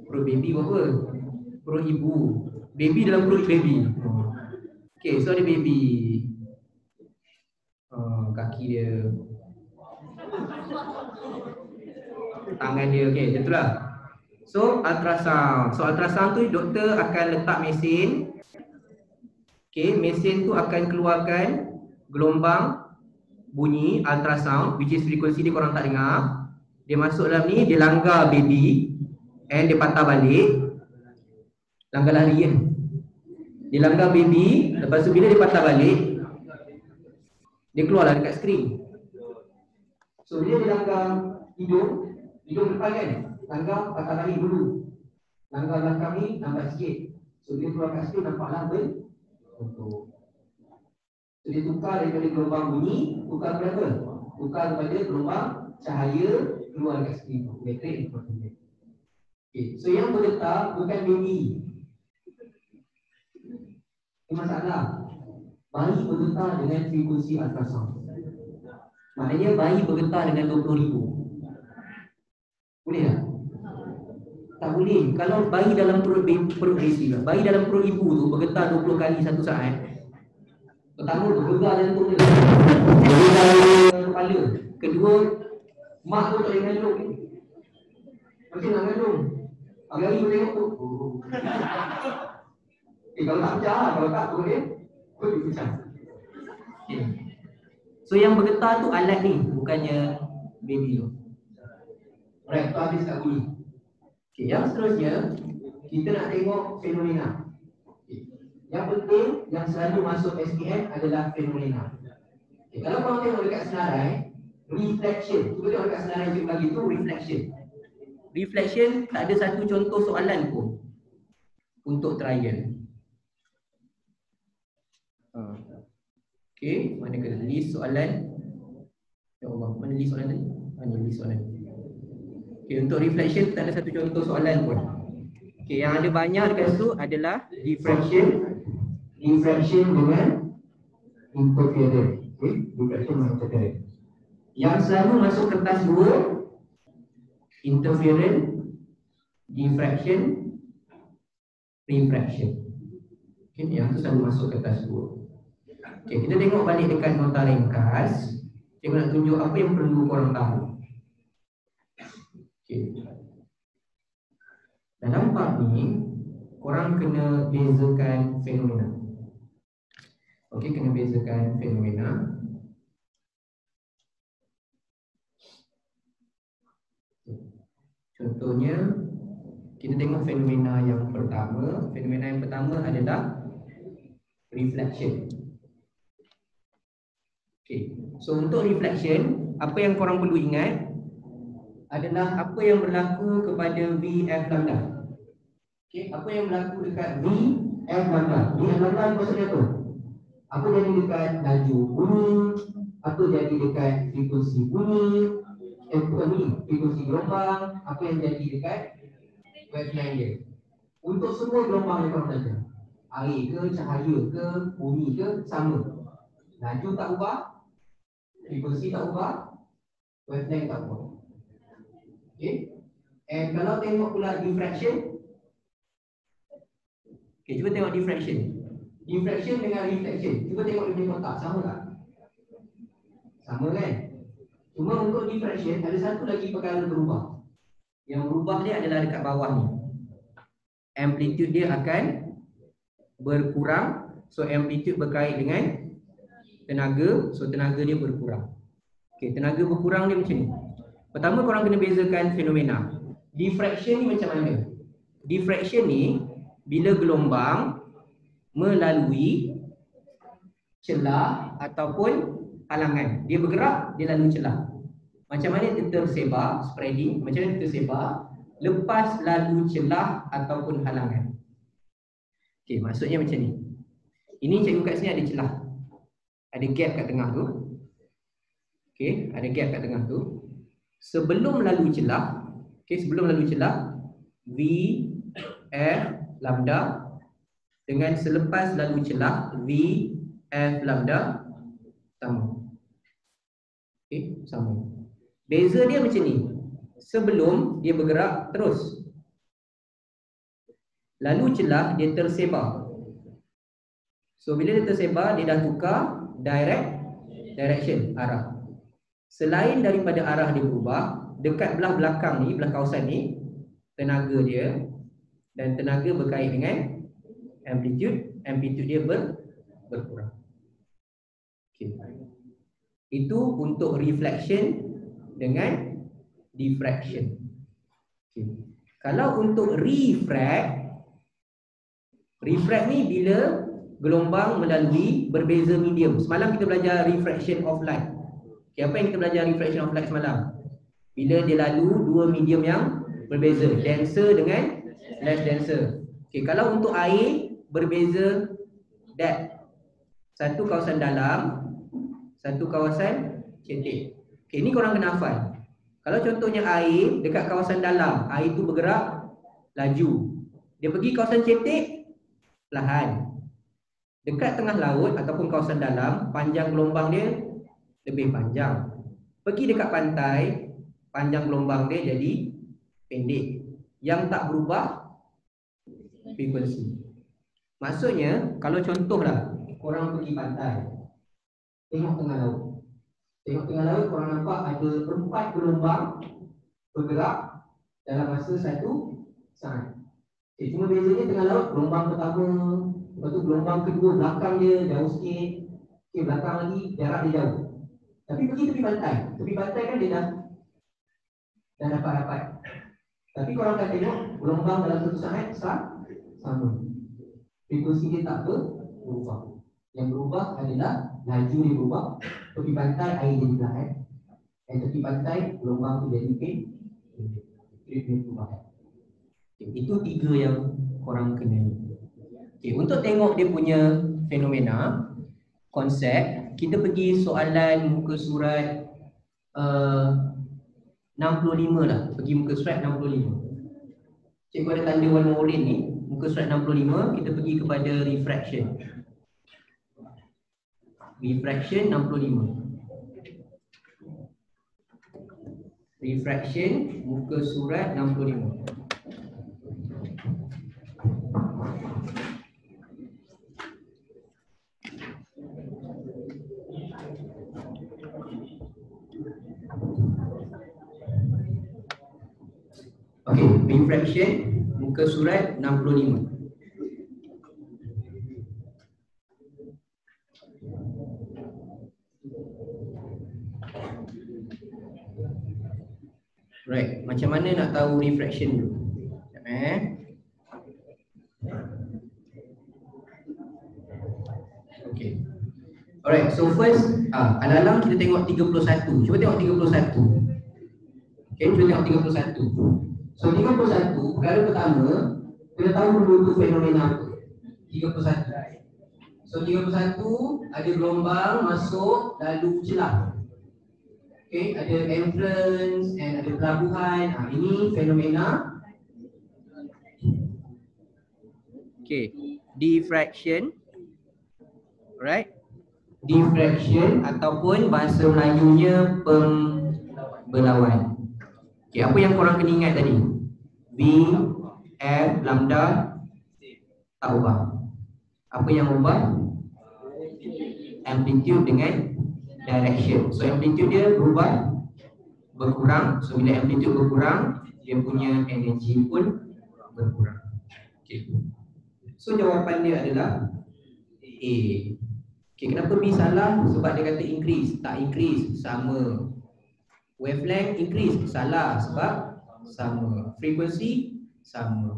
Perut baby apa? Perut ibu. Baby dalam perut baby. Okay, so ada baby. Kaki dia, tangan dia, okay, macam itulah. So ultrasound. So ultrasound tu doktor akan letak mesin. Okay, mesin tu akan keluarkan gelombang bunyi ultrasound, which is frekuensi dia korang tak dengar. Dia masuk dalam ni, dia langgar baby, and dia patah balik. Langgar lari kan. Dia langgar baby, lepas tu bila dia patah balik, dia keluarlah dekat skrin. So bila dia langgar hidung depan kan, langgar patah balik dulu. Langgar belakang ni nampak sikit. So dia keluar kat skrin nampaklah bentuk. So dia tukar daripada gelombang bunyi, tukar kepada apa? Tukar kepada gelombang cahaya keluar dekat skrin. Elektrik informasi. Okay. So yang bergetar bukan baby. Ini masalah. Bayi bergetar dengan frekuensi ultrasound. Maknanya bayi bergetar dengan 20,000. Boleh tak? Tak boleh. Kalau bayi dalam perut baby, bayi dalam perut ibu tu bergetar 20 kali satu saat. Pertama tu gegar jantung dia. Gegar kepala. Kedua, mak tu tak boleh mengandung. Macam nak mengandung. Hari-hari boleh tengok tu. Kalau tak pecah lah. Kalau tak tu boleh pecah. Okay. So yang bergetar tu alat ni, bukannya baby tu. Alright, tu habis kat bunyi. Okay, yang seterusnya kita nak tengok fenomena. Okay. Yang penting yang selalu masuk SPM adalah fenomena. Okay, kalau korang tengok dekat senarai, reflection. Cuba tengok dekat senarai cikgu bagi tu reflection. Reflection tak ada satu contoh soalan pun untuk trial. Okay, mana ke list soalan? Ya Allah, mana list soalan tadi? Mana list soalan? Okay, untuk reflection tak ada satu contoh soalan pun. Okay, yang ada banyak dekat situ adalah diffraction dengan interference. Okay, diffraction dengan interference. Yang selalu masuk kertas 2, interference, diffraction, refraction. Okay, yang tu selalu masuk kertas 2. Okay, kita tengok balik dekat nota ringkas. Cikgu nak tunjuk apa yang perlu korang tahu. Okay. Dalam bab ni, korang kena bezakan fenomena. Okey, kena bezakan fenomena. Contohnya, kita tengok fenomena yang pertama. Fenomena yang pertama adalah reflection. Okey, so untuk reflection, apa yang korang perlu ingat adalah apa yang berlaku kepada VF lambda. Okey, apa yang berlaku dekat VF lambda. VF lambda maksudnya tu. Apa jadi dekat laju bunyi, apa jadi dekat frekuensi bunyi, frekuensi gelombang, apa yang jadi dekat wavelength dia. Untuk semua gelombang yang korang belajar, air ke, cahaya ke, bunyi ke, sama. Laju tak ubah, frekuensi tak ubah, wavelength tak ubah. Okay. And kalau tengok pula diffraction. Okay, cuba tengok diffraction. Diffraction dengan reflection. Cuba tengok dia punya kotak, sama tak? Sama kan? Cuma untuk diffraction ada satu lagi perkara berubah. Yang berubah dia adalah dekat bawah ni. Amplitude dia akan berkurang. So amplitude berkait dengan tenaga. So tenaga dia berkurang. Okay, tenaga berkurang dia macam ni. Pertama korang kena bezakan fenomena. Diffraction ni macam mana? Diffraction ni bila gelombang melalui celah ataupun halangan. Dia bergerak, dia lalu celah. Macam mana dia tersebar, spreading, macam mana dia tersebar lepas lalu celah ataupun halangan. Okey, maksudnya macam ni. Ini cikgu kat sini ada celah. Ada gap kat tengah tu. Okey, ada gap kat tengah tu. Sebelum lalu celah, okey, sebelum lalu celah, V F lambda dengan selepas lalu celah V F lambda sama. Okey, sama. Beza dia macam ni. Sebelum dia bergerak terus, lalu celah dia tersebar. So bila dia tersebar, dia dah tukar direction, arah. Selain daripada arah dia berubah, dekat belah belakang ni, belah kawasan ni, tenaga dia dan tenaga berkait dengan amplitude dia berkurang. Okay. Itu untuk reflection dengan diffraction. Okay. Kalau untuk refract ni bila gelombang melalui berbeza medium. Semalam kita belajar refraction of light. Okay, apa yang kita belajar refraction of light semalam? Bila dia lalu dua medium yang berbeza, denser dengan less denser. Okay, kalau untuk air berbeza depth. Satu kawasan dalam, satu kawasan cetek. Okay, ini korang kena hafal. Kalau contohnya air dekat kawasan dalam, air tu bergerak laju. Dia pergi kawasan cetek, perlahan. Dekat tengah laut ataupun kawasan dalam, panjang gelombang dia lebih panjang. Pergi dekat pantai, panjang gelombang dia jadi pendek. Yang tak berubah frekuensi. Maksudnya, kalau contohlah korang pergi pantai, tengok tengah laut. Tengok tengah laut, korang nampak ada 4 gelombang bergerak dalam masa satu saat. Cuma bezanya tengah laut, gelombang pertama, lepas tu gelombang kedua belakang dia jauh sikit. Belakang lagi jarak dia jauh. Tapi pergi tepi pantai kan dia dah dapat. Tapi korang akan tengok gelombang dalam satu saat sama. Frekuensi dia tak berubah. Yang berubah adalah laju dia berubah. Tepi pantai air jadi perlahan. Tepi pantai gelombang tu jadi berubah. Itu tiga yang korang kena. Untuk tengok dia punya fenomena, konsep, kita pergi soalan muka surat 65 lah. Pergi muka surat 65. Cikgu ada tanda warna oranye ni, muka surat 65, kita pergi kepada refraction. Refraction 65. Refraction muka surat 65. Okey, refraction muka surat 65. Right, macam mana nak tahu refraction dulu? Okey. Alright, so first alang-alang kita tengok 31. Cuba tengok 31. Okey, cuba tengok 31. So 31, perkara pertama, kita tahu dulu tu fenomena apa. 31. So 31 ada gelombang masuk lalu celah. Okey, ada entrance and ada pelabuhan. Ini fenomena. Okey, diffraction. Alright. Diffraction ataupun bahasa Melayunya pembelauan. Okay, apa yang korang kena ingat tadi? V, F, lambda tak ubah. Apa yang ubah? Amplitude dengan direction. So amplitude dia berkurang. So bila amplitude berkurang, dia punya energi pun berkurang. Okay. So jawapan dia adalah A. Okay, kenapa B salah? Sebab dia kata increase. Tak increase, sama. Wavelength increase, salah sebab sama. Frequency sama.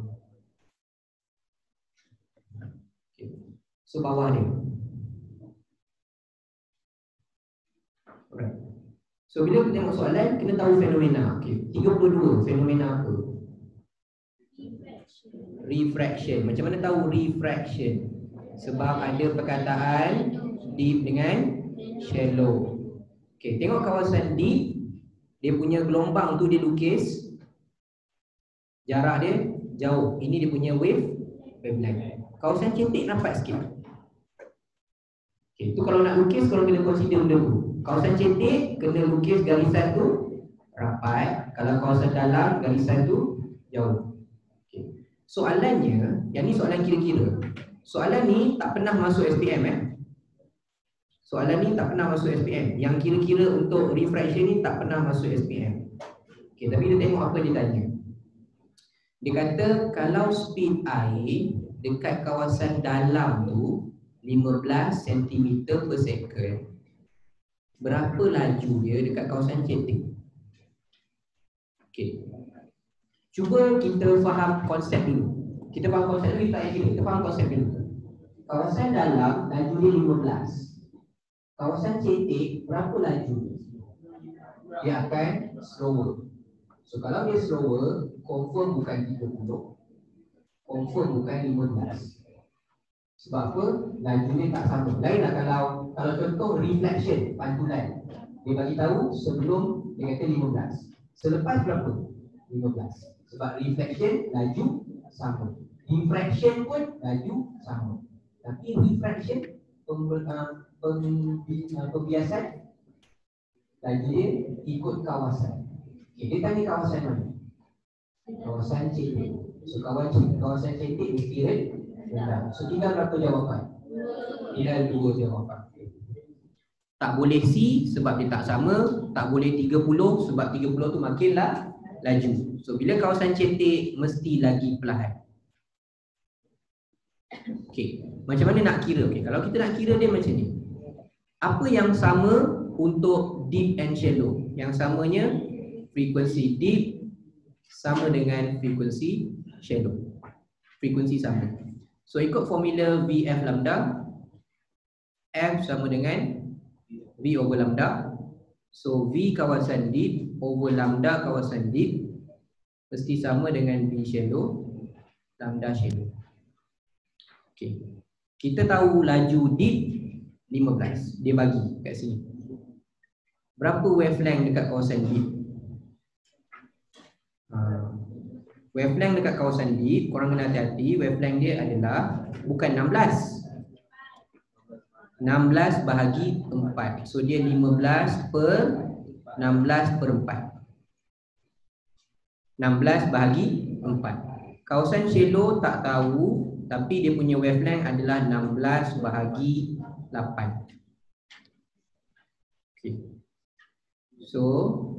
Okay. So bawah dia. Alright. So bila kita tengok soalan, kena tahu fenomena. Okay. 32, fenomena apa? Refraction. Macam mana tahu refraction? Sebab ada perkataan deep dengan shallow. Okay, tengok kawasan deep. Dia punya gelombang tu dia lukis, jarak dia jauh. Ini dia punya wavelength. Kawasan cetek rapat sikit. Okay, tu kalau nak lukis, korang kena consider benda tu. Kawasan cetek kena lukis garisan tu rapat. Kalau kawasan dalam, garisan tu jauh. Okay. Soalannya, yang ni soalan kira-kira. Soalan ni tak pernah masuk SPM. Soalan ni tak pernah masuk SPM. Yang kira-kira untuk refraction ni tak pernah masuk SPM. Okay, tapi dia tengok apa dia tanya. Dia kata kalau speed air dekat kawasan dalam tu 15 cm per second, berapa laju dia dekat kawasan cetek? Okay. Cuba kita faham konsep dulu. Kita faham konsep dulu, kita faham konsep dulu. Kawasan dalam laju dia 15. Kawasan cetek berapa laju? Dia akan slower. So kalau dia slower, confirm bukan 30, confirm bukan 15. Sebab apa? Laju dia tak sama. Lainlah kalau contoh reflection, pantulan. Dia bagi tahu sebelum dia kata 15. Selepas berapa? 15. Sebab reflection laju sama. Diffraction pun laju sama. Tapi refraction pembiasan laju dia ikut kawasan. Okay, dia tanya kawasan mana? Kawasan cetek. So kawasan cetek mesti rendah. So tinggal berapa jawapan? Tinggal 2 jawapan. Tak boleh C sebab dia tak sama. Tak boleh 30 sebab 30 tu makinlah laju. So bila kawasan cetek mesti lagi perlahan. Okay, macam mana nak kira? Okay, kalau kita nak kira dia macam ni. Apa yang sama untuk deep and shallow? Yang samanya frekuensi deep sama dengan frekuensi shallow. Frekuensi sama. So ikut formula VF lambda, F sama dengan V over lambda. So V kawasan deep over lambda kawasan deep mesti sama dengan V shallow lambda shallow. Okay. Kita tahu laju deep 15. Dia bagi kat sini. Berapa wavelength dekat kawasan deep? Wavelength dekat kawasan deep, korang kena hati-hati, wavelength dia adalah bukan 16. 16 bahagi 4. So dia 15 per 16 per 4. 16 bahagi 4. Kawasan shallow tak tahu, tapi dia punya wavelength adalah 16 bahagi 8. Okay. So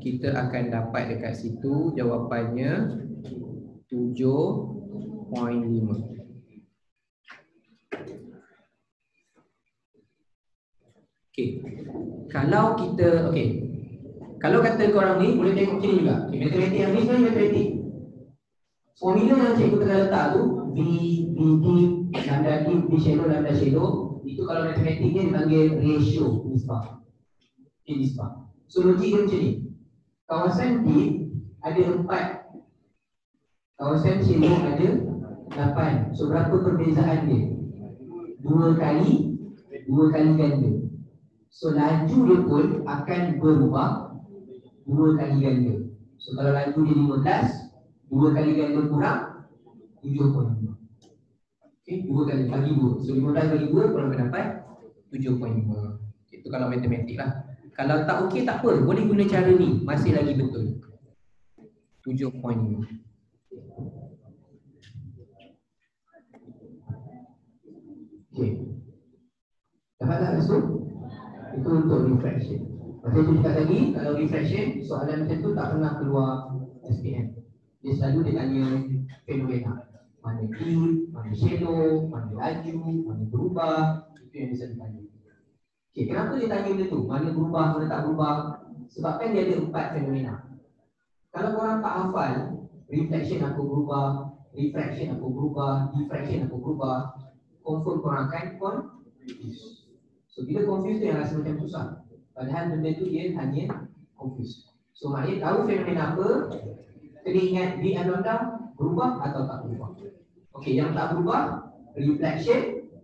kita akan dapat dekat situ jawapannya 7.5. Okay. Kalau kita kalau kata korang ni boleh tengok sini juga. Okay, matematik yang ni sebenarnya matematik. Formula yang cikgu tengah letak tu V lambda D, V shallow, lambda shallow, itu kalau matematik dia dipanggil ratio nisbah. Okay, nisbah. So logik dia macam ni. Kawasan deep ada 4. Kawasan shallow ada 8. So berapa perbezaan dia? 2 kali ganda. So laju dia pun akan berubah 2 kali ganda. So kalau laju dia 15, 2 kali ganda kurang 7.5. Okay, 2 kali bagi 2. So 15 bagi 2 korang akan dapat 7.5. Itu kalau matematik lah. Kalau tak okey tak apa, boleh guna cara ni, masih lagi betul. 7.5. Okey. Dapat tak masuk? Itu untuk refraction. Macam tu cakap tadi, kalau refraction, soalan macam tu tak pernah keluar SPM. Dia selalu dia tanya fenomena. Mana deep, mana shallow, mana laju, mana berubah. Itu yang dia selalu tanya. Okay, kenapa dia tanya benda tu? Mana berubah, mana tak berubah? Sebab kan dia ada 4 fenomena. Kalau korang tak hafal, reflection aku berubah, refraction aku berubah, diffraction aku berubah, confirm korang akan confuse. So bila confuse tu yang rasa macam susah. Padahal benda tu dia hanya confuse. So maknanya tahu fenomena apa, kena ingat di lambda berubah atau tak berubah. Okey, yang tak berubah, reflection,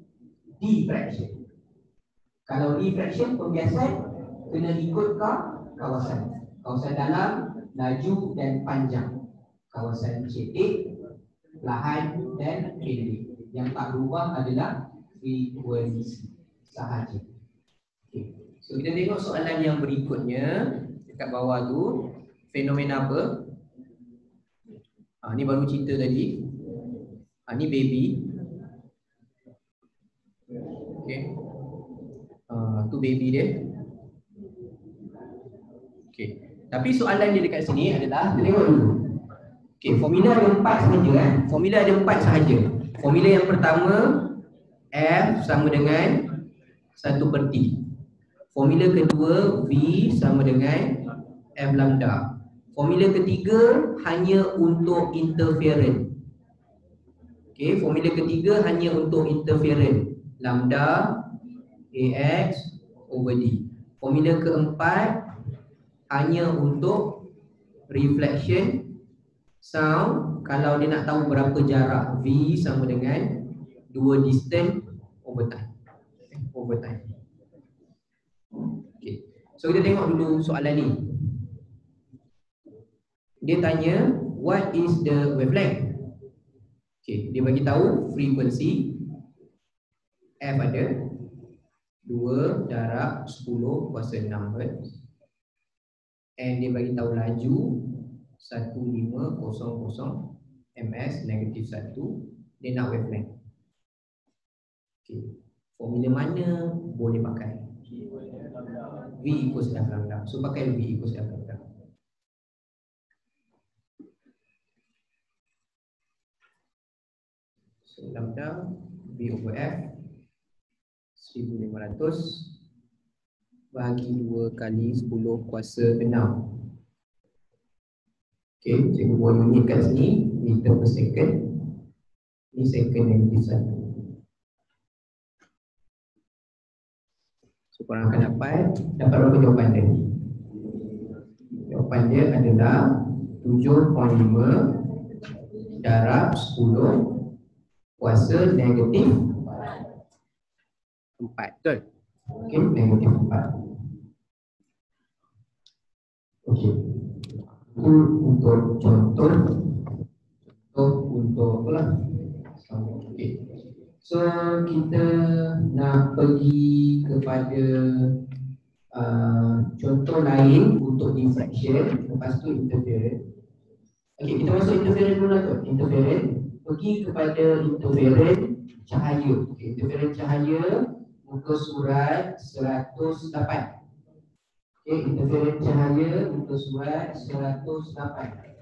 diffraction. Kalau refraction pembiasan kena ikut kawasan. Kawasan dalam, laju dan panjang. Kawasan cetek, lahan dan pendek. Yang tak berubah adalah frekuensi sahaja. Okay. So kita tengok soalan yang berikutnya dekat bawah tu, fenomena apa? Ni baru cerita tadi. Ni baby. Okay. Tu baby dia. Okay. Tapi soalan dia dekat sini adalah, kita tengok dulu. Okay, formula ada 4 sahaja kan? Formula ada 4 sahaja. Formula yang pertama, F sama dengan 1/T. Formula kedua, V sama dengan F lambda. Formula ketiga hanya untuk interference. Okay, formula ketiga hanya untuk interference. Lambda AX over D. Formula keempat hanya untuk reflection sound. Kalau dia nak tahu berapa jarak, V sama dengan 2 distance over time. Over time. Okay. So kita tengok dulu soalan ni. Dia tanya what is the wavelength? Okay, dia bagi tahu frekuensi F ada 2 darab 10 kuasa 6 Hz. And dia bagi tahu laju 1500 ms negatif 1. Dia nak wavelength. Okay. Formula mana boleh pakai? V equals F lambda. So pakai V equals F lambda. So lambda V over F 1500 bagi 2 kali 10 kuasa 6. Okay, cikgu buat unit kat sini, meter per second. Ini second negatif 1. So korang akan dapat berapa jawapan dia? Jawapan dia adalah 7.5 darab 10 kuasa negatif 4. Betul? Okey, negatif 4. Okey. Itu untuk contoh untuk apalah. Okey. So kita nak pergi kepada contoh lain untuk diffraction, lepas tu interference. Okey, kita masuk interference dulu lah tu. Interference, pergi kepada interference cahaya. Okey, interference cahaya muka surat 108. Okey, interference cahaya muka surat 108.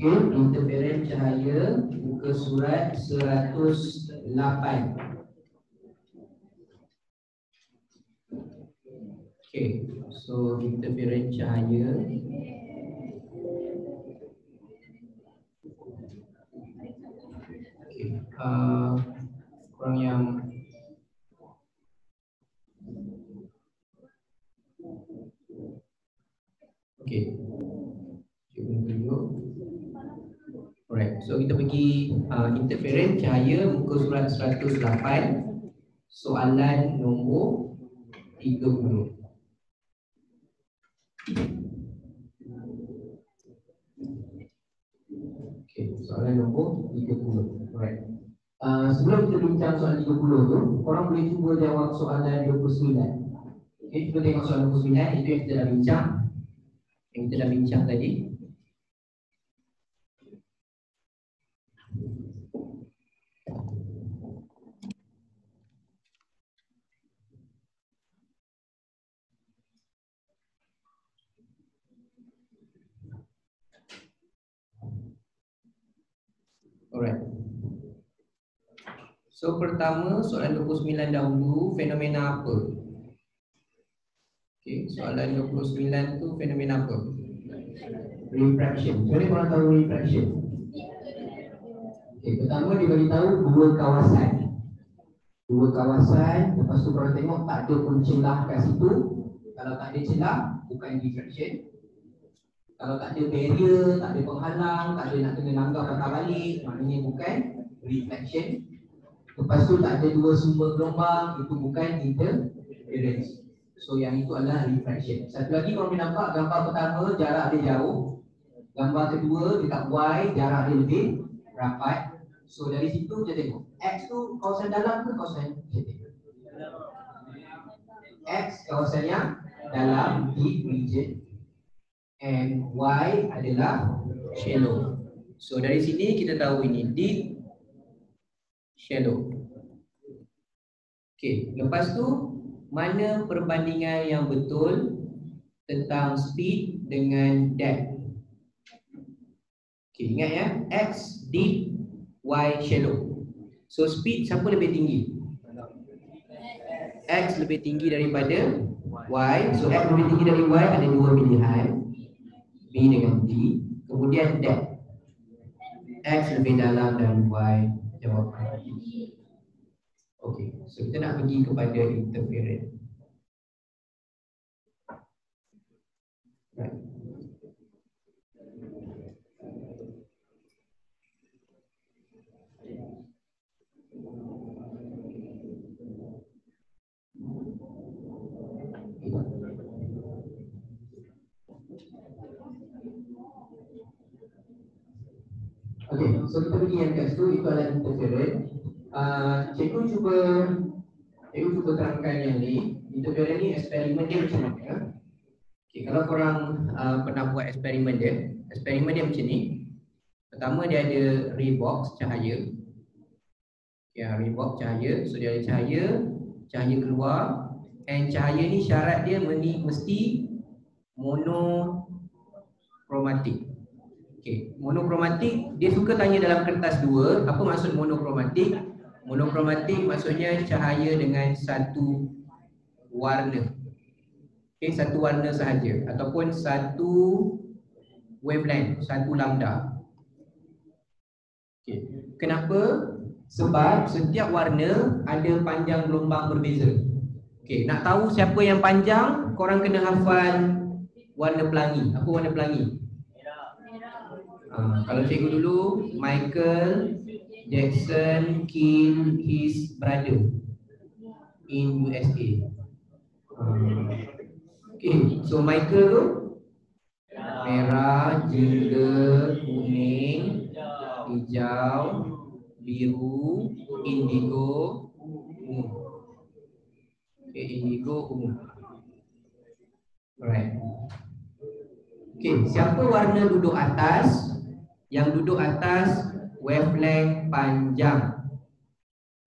Okey, interference cahaya muka surat 108. Okey, so interference cahaya korang yang okey, cuba tunjuk. Alright, so kita pergi interference cahaya muka surat 108, soalan nombor 30. Okey, soalan nombor 30. Alright. Sebelum kita bincang soalan 30 tu, korang boleh cuba jawab soalan 29. Okey, kita tengok soalan 29, itu yang kita dah bincang. Yang kita dah bincang tadi. Alright. So pertama, soalan 29 dahulu, fenomena apa? Okey, soalan 29 tu fenomena apa? Refraction. Macam mana korang tahu refraction? Okey, pertama dia bagi tahu dua kawasan. Dua kawasan, lepas tu korang tengok tak ada pun celah kat situ. Kalau tak ada celah, bukan refraction. Kalau tak ada barrier, tak ada penghalang, tak ada nak kena langgar patah balik, maknanya bukan reflection. Lepas tu tak ada dua sumber gelombang, itu bukan interference. So yang itu adalah refraction. Satu lagi kalau kita nampak gambar pertama jarak dia jauh. Gambar kedua dekat Y jarak dia lebih rapat. So dari situ kita tengok X tu kawasan dalam ke kawasan shallow? X kawasan yang dalam, deep region, and Y adalah shallow. So dari sini kita tahu ini deep, shallow. Okey, lepas tu mana perbandingan yang betul tentang speed dengan depth? Okey, ingat ya, X deep, Y shallow. So speed siapa lebih tinggi? X lebih tinggi daripada Y. So X lebih tinggi dari Y, ada dua pilihan, B dengan D. Kemudian depth, X lebih dalam dari Y, jawapan D. Okey, so kita nak pergi kepada interference. Right. Okey, so kita pergi yang kat situ, itu adalah interference. Cikgu cuba terangkan yang ni. Interference ni eksperimen dia macam mana? Okay, kalau korang pernah buat eksperimen dia macam ni. Pertama dia ada ray box cahaya. Ya, ray box cahaya. So dia ada cahaya keluar, and cahaya ni syarat dia mesti monokromatik. Okay, monokromatik dia suka tanya dalam kertas 2, apa maksud monokromatik? Monokromatik maksudnya cahaya dengan satu warna. Okay, satu warna sahaja ataupun satu wavelength, satu lambda. Okay. Kenapa? Sebab setiap warna ada panjang gelombang berbeza. Okay, nak tahu siapa yang panjang, korang kena hafal warna pelangi. Apa warna pelangi? Kalau cikgu dulu, Michael Jackson killed his brother in USA. Okay, so Michael tu merah, jingga, kuning, hijau, biru, indigo, ungu. Okay, indigo, ungu. Alright. Okay, siapa warna duduk atas? Yang duduk atas wavelength panjang.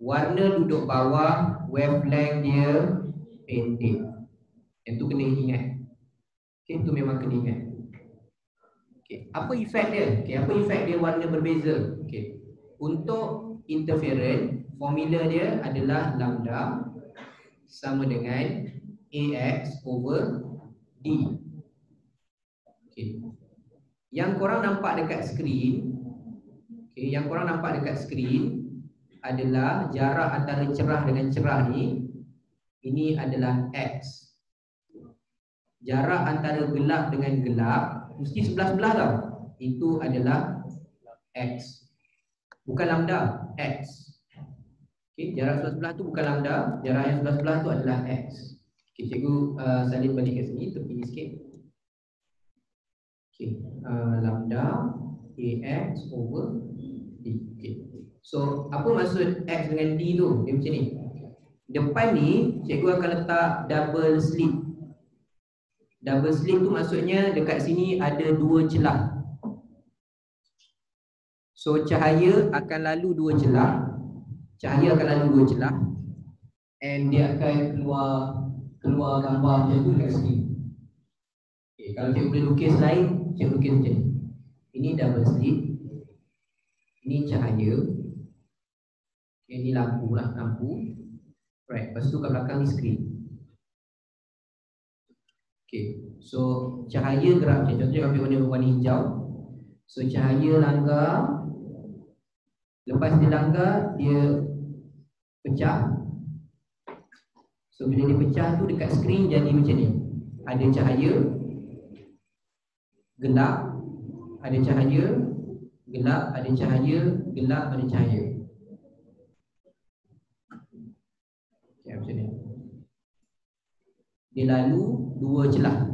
Warna duduk bawah wavelength dia pendek. Yang tu kena ingat. Okay, itu memang kena ingat. Okay, apa efek dia? Okay, apa efek dia warna berbeza? Okay, untuk interference, formula dia adalah lambda sama dengan AX over D. Okay. Yang korang nampak dekat skrin, okay, yang korang nampak dekat skrin adalah jarak antara cerah dengan cerah ni. Ini adalah X. Jarak antara gelap dengan gelap mesti sebelah-sebelah tau. Itu adalah X. Bukan lambda, X. Okay, jarak sebelah-sebelah tu bukan lambda, jarak yang sebelah-sebelah tu adalah X. Okay, cikgu salin balik ke sini, tepi sikit. Okay, lambda AX over D. Okay. So, apa maksud X dengan D tu? Dia macam ni. Depan ni, cikgu akan letak double slit. Double slit tu maksudnya dekat sini ada dua celah. So, cahaya akan lalu dua celah. Cahaya akan lalu dua celah. And dia akan keluar gambar macam tu dekat sini. Okay, kalau cikgu boleh lukis lain, cikgu lukis macam ni. Ini double slit. Ini cahaya. Okay, ini lampu lah, lampu. Right, lepas tu kat belakang ni skrin. Okay, so cahaya gerak macam contohnya ambil warna hijau. So cahaya langgar. Lepas dia langgar, dia pecah. So bila dia pecah tu dekat skrin jadi macam ni. Ada cahaya gelap, ada cahaya gelap, ada cahaya gelap, ada cahaya. Okay, macam ni. Dia lalu dua celah.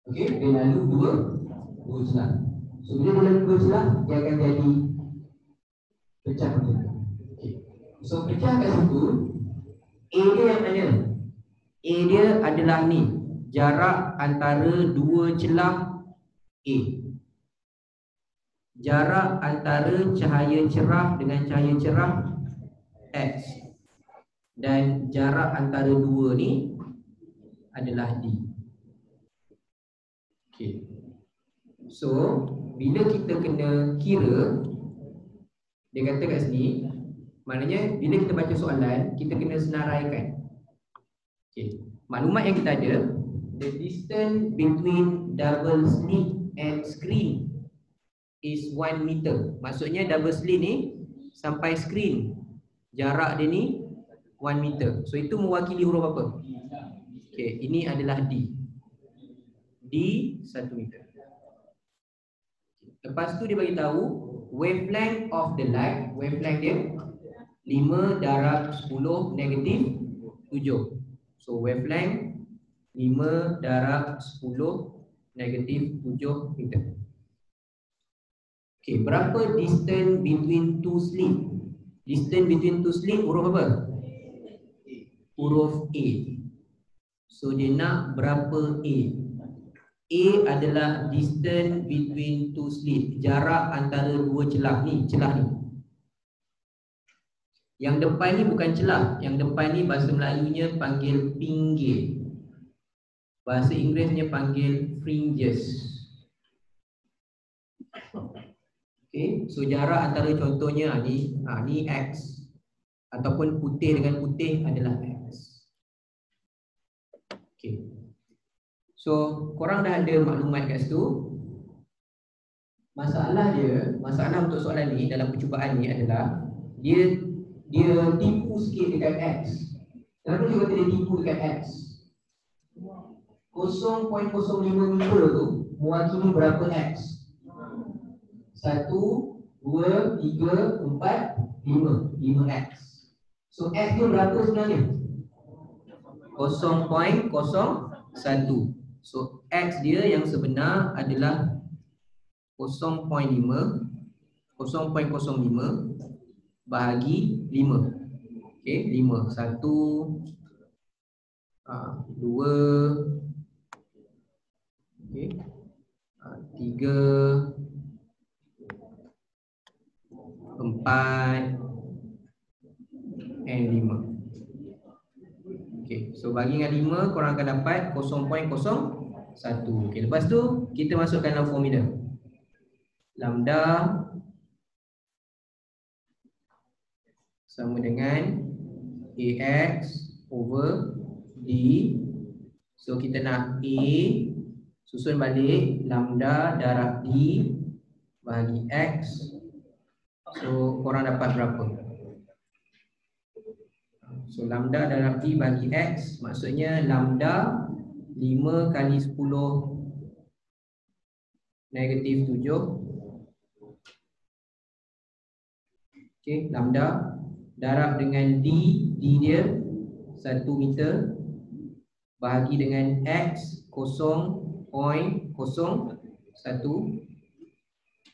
Okey, dia lalu dua celah. So bila dia lalu dua celah, dia akan jadi pecah macam ni. Okey. So pecah kat situ, A dia yang mana? A dia adalah ni, jarak antara dua celah A. Jarak antara cahaya cerah dengan cahaya cerah X. Dan jarak antara dua ni adalah D. Okay. So, bila kita kena kira, dia kata kat sini, maknanya bila kita baca soalan, kita kena senaraikan. Okay. Maklumat yang kita ada, the distance between double slit and screen is 1 meter. Maksudnya double slit ni sampai screen, jarak dia ni 1 meter. So itu mewakili huruf apa? Okay, ini adalah D. D 1 meter. Lepas tu dia bagi tahu wavelength of the light, wavelength dia 5 darab 10 negatif 7. So wavelength 5 darab 10 negatif 7 meter. Okay, berapa distance between two slit? Distance between two slit huruf apa? Huruf A. So dia nak berapa A? A adalah distance between two slit, jarak antara dua celah ni, celah ni. Yang depan ni bukan celah, yang depan ni bahasa Melayunya panggil pinggir. Bahasa Inggerisnya panggil fringes. Okay, so jarak antara contohnya ni X ataupun putih dengan putih adalah X. Okay. So korang dah ada maklumat kat situ. Masalah untuk soalan ni dalam percubaan ni adalah dia tipu sikit dekat X. Kenapa dia kata dia tipu dekat X? 0.05 meter tu mewakili berapa X? 1, 2, 3, 4, 5 5X. So X dia berapa sebenarnya? 0.01. So X dia yang sebenar adalah 0.05 bahagi 5. Okay, 5 1 2 okay, 3 4 and 5. Okay, so bagi dengan 5 korang akan dapat 0.01. Okay, lepas tu kita masukkan dalam formula. Lambda sama dengan AX over D. So kita nak A, susun balik lambda darab D bagi X. So korang dapat berapa? So lambda darab D bagi X maksudnya lambda 5 kali 10 negatif 7. Okay, lambda darab dengan D dia 1 meter bahagi dengan X 0.01.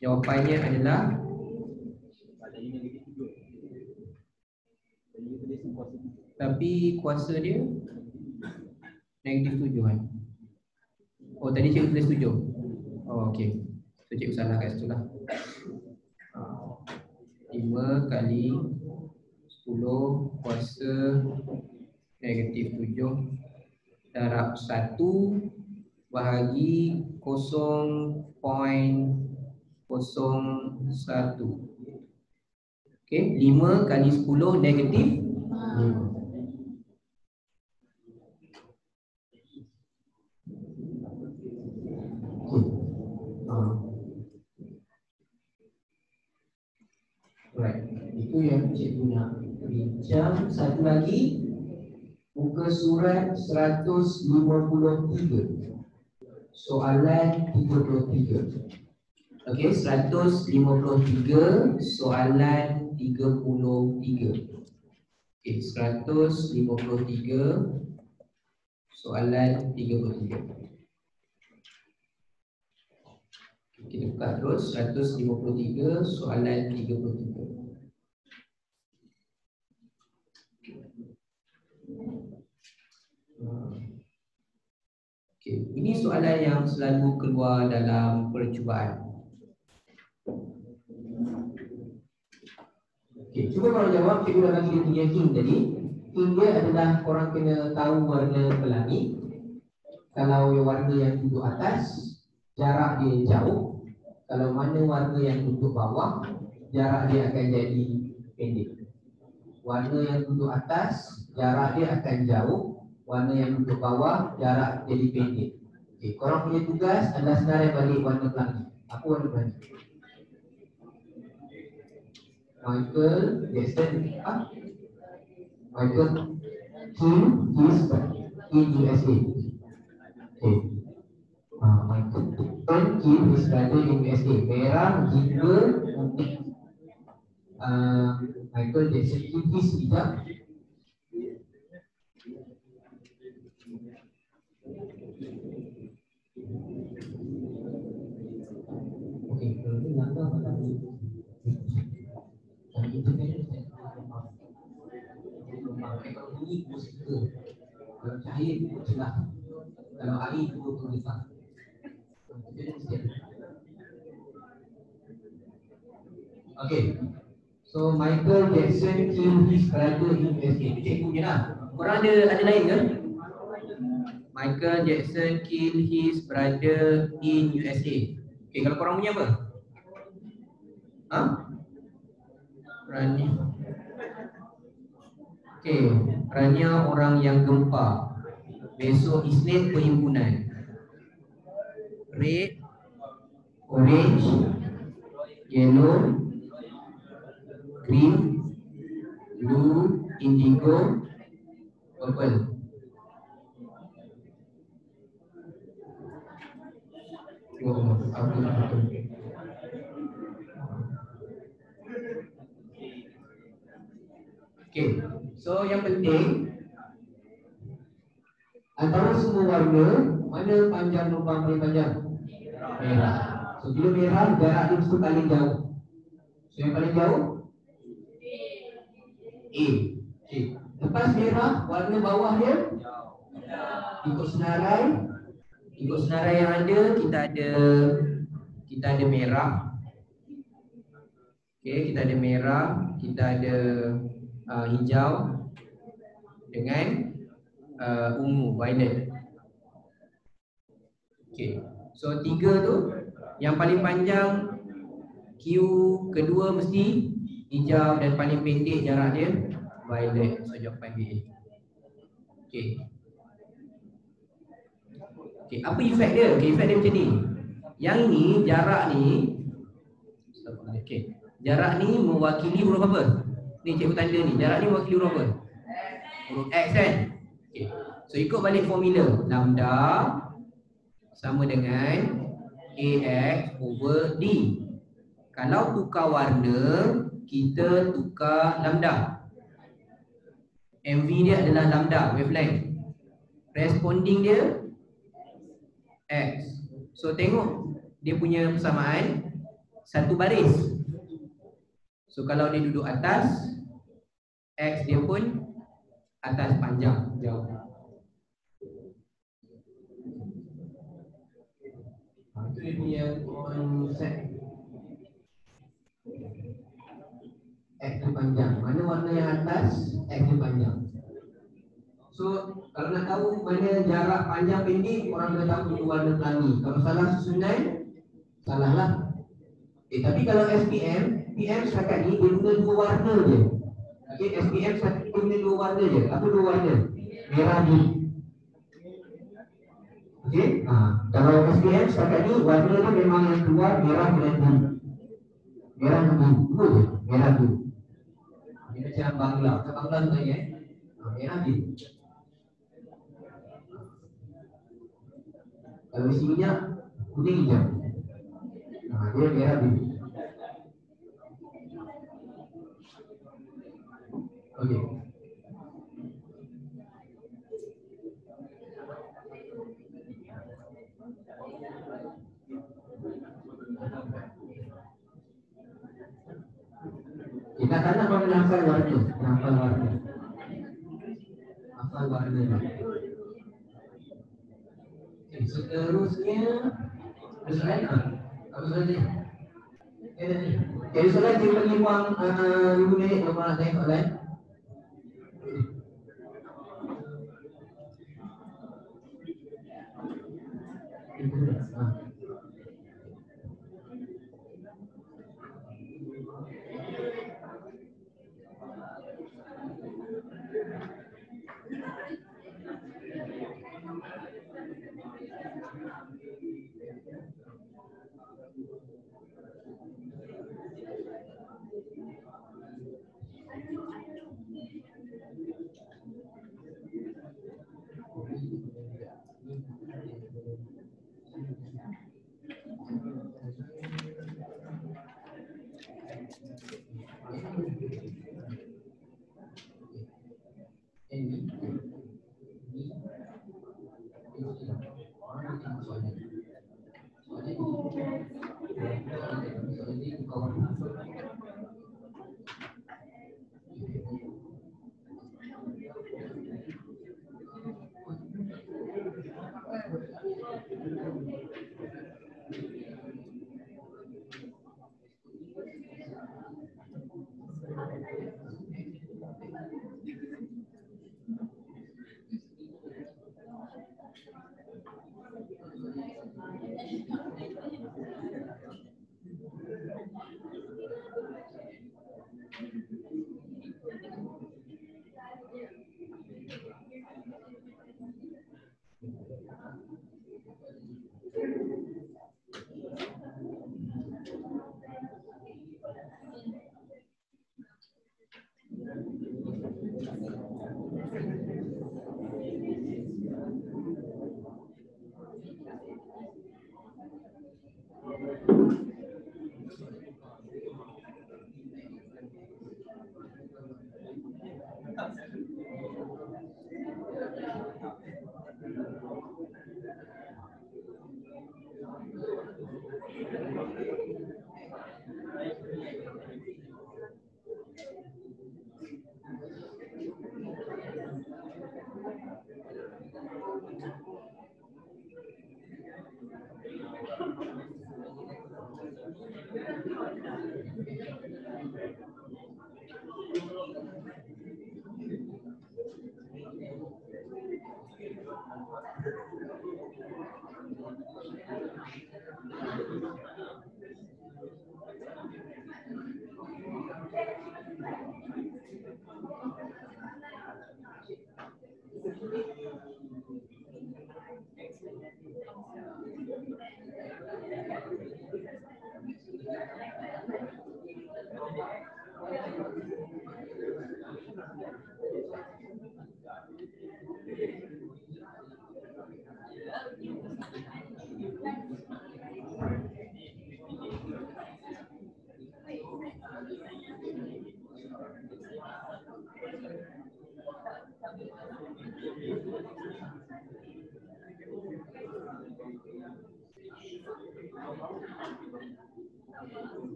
Jawapannya adalah tapi kuasa dia negatif 7 kan? Oh tadi cikgu tulis 7. Oh okey. So cikgu salah kat situ lah. 5 kali 10 kuasa negatif 7 darab 1 bahagi 0.01. Okey, 5 kali 10 negatif 5. Right. Itu yang cikgu nak bincang. Satu lagi, muka surat 153, soalan 33. Okey, 153 soalan 33. Okey, 153 soalan 33. Kita buka terus 153 soalan 33. Okay. Ini soalan yang selalu keluar dalam percubaan. Okay. Cuba korang jawab. Cikgu dah bagi dia 3 hint tadi. Hint dia adalah korang kena tahu warna pelangi. Kalau warna yang duduk atas, jarak dia jauh. Kalau mana warna yang duduk bawah, jarak dia akan jadi pendek. Warna yang duduk atas, jarak dia akan jauh. Warna yang duduk bawah, jarak jadi pendek. Okay, korang punya tugas adalah senarai balik warna pelangi. Apa warna pelangi? Michael Jackson. Michael Kim is in USA. Okay. Michael Kim is brother in USA. Merah hingga untuk Michael Jackson Kim is hijab. Kalau bunyi musika, kalau cahaya itu celah, kalau air itu bergetar. Okay, so Michael Jackson killed his brother in USA. Cikgu je lah. Korang ada lain ke? Michael Jackson killed his brother in USA. Okay, kalau korang punya apa? Rania. Okay, Rania orang yang gempa. Besok Isnin perhimpunan. red, orange, yellow, green, blue, indigo, purple. Okay, so yang penting antara semua warna, mana panjang lubang paling panjang? Merah. So bila merah, jarak dia mesti paling jauh. So yang paling jauh? A. Okay. Lepas merah, warna bawah dia? Ikut senarai yang ada, kita ada merah. Okay, kita ada merah, kita ada hijau dengan ungu, violet. Okay, so tiga tu yang paling panjang Q kedua mesti hijau dan paling pendek jarak dia violet. So jawapan B. Okay. Okay, apa efek dia? Okay, efek dia macam ni. Yang ni jarak ni, okay, jarak ni mewakili huruf apa? Ni cikgu tanda ni, jarak ni mewakili huruf apa? Huruf X kan? Okay. So ikut balik formula, lambda sama dengan AX over D. Kalau tukar warna, kita tukar lambda. MV dia adalah lambda, wavelength. Responding dia X. So tengok dia punya persamaan satu baris. So kalau dia duduk atas, X dia pun atas panjang jauh. Itu dia punya konsep. X dia panjang. Mana warna yang atas, X dia panjang. So kalau nak tahu mana jarak panjang pendek, orang kena tahu itu warna pelangi. Kalau salah susunan, salahlah. Tapi kalau SPM, PM setakat ni dia guna dua warna je. Okay, SPM setakat ni dia guna dua warna je. Apa dua warna? Merah biru. Okay, kalau SPM setakat ni warna dia memang yang keluar merah dan biru. Merah dan biru, dua je. Merah biru. Ini macam Bangla. Macam Bangla tu tadi merah biru. Kalau isi minyak, kuning hijau. Dia merah biru. Okey. Kita tanya mana hafal warna. Hafal warna. Hafal warna. Seterusnya soalan apa soalan? Soalan dia bagi uang 5 minit kalau nak tanya soalan.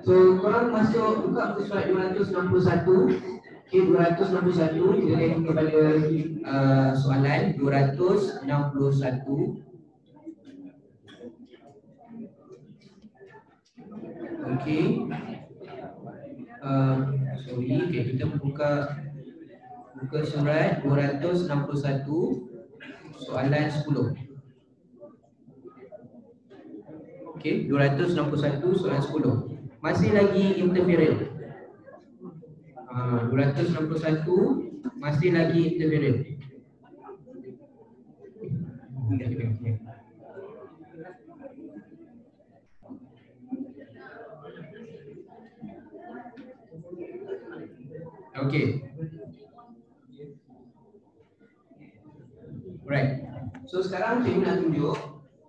So korang masuk buka surat 261. Okay, 261 kita tengok kepada soalan 261. Okay. Sorry, okay, kita buka surat 261 soalan 10. Okay, 261 soalan 10. Masih lagi interference. 261 masih lagi interference. Okay. Right. So sekarang cikgu nak tunjuk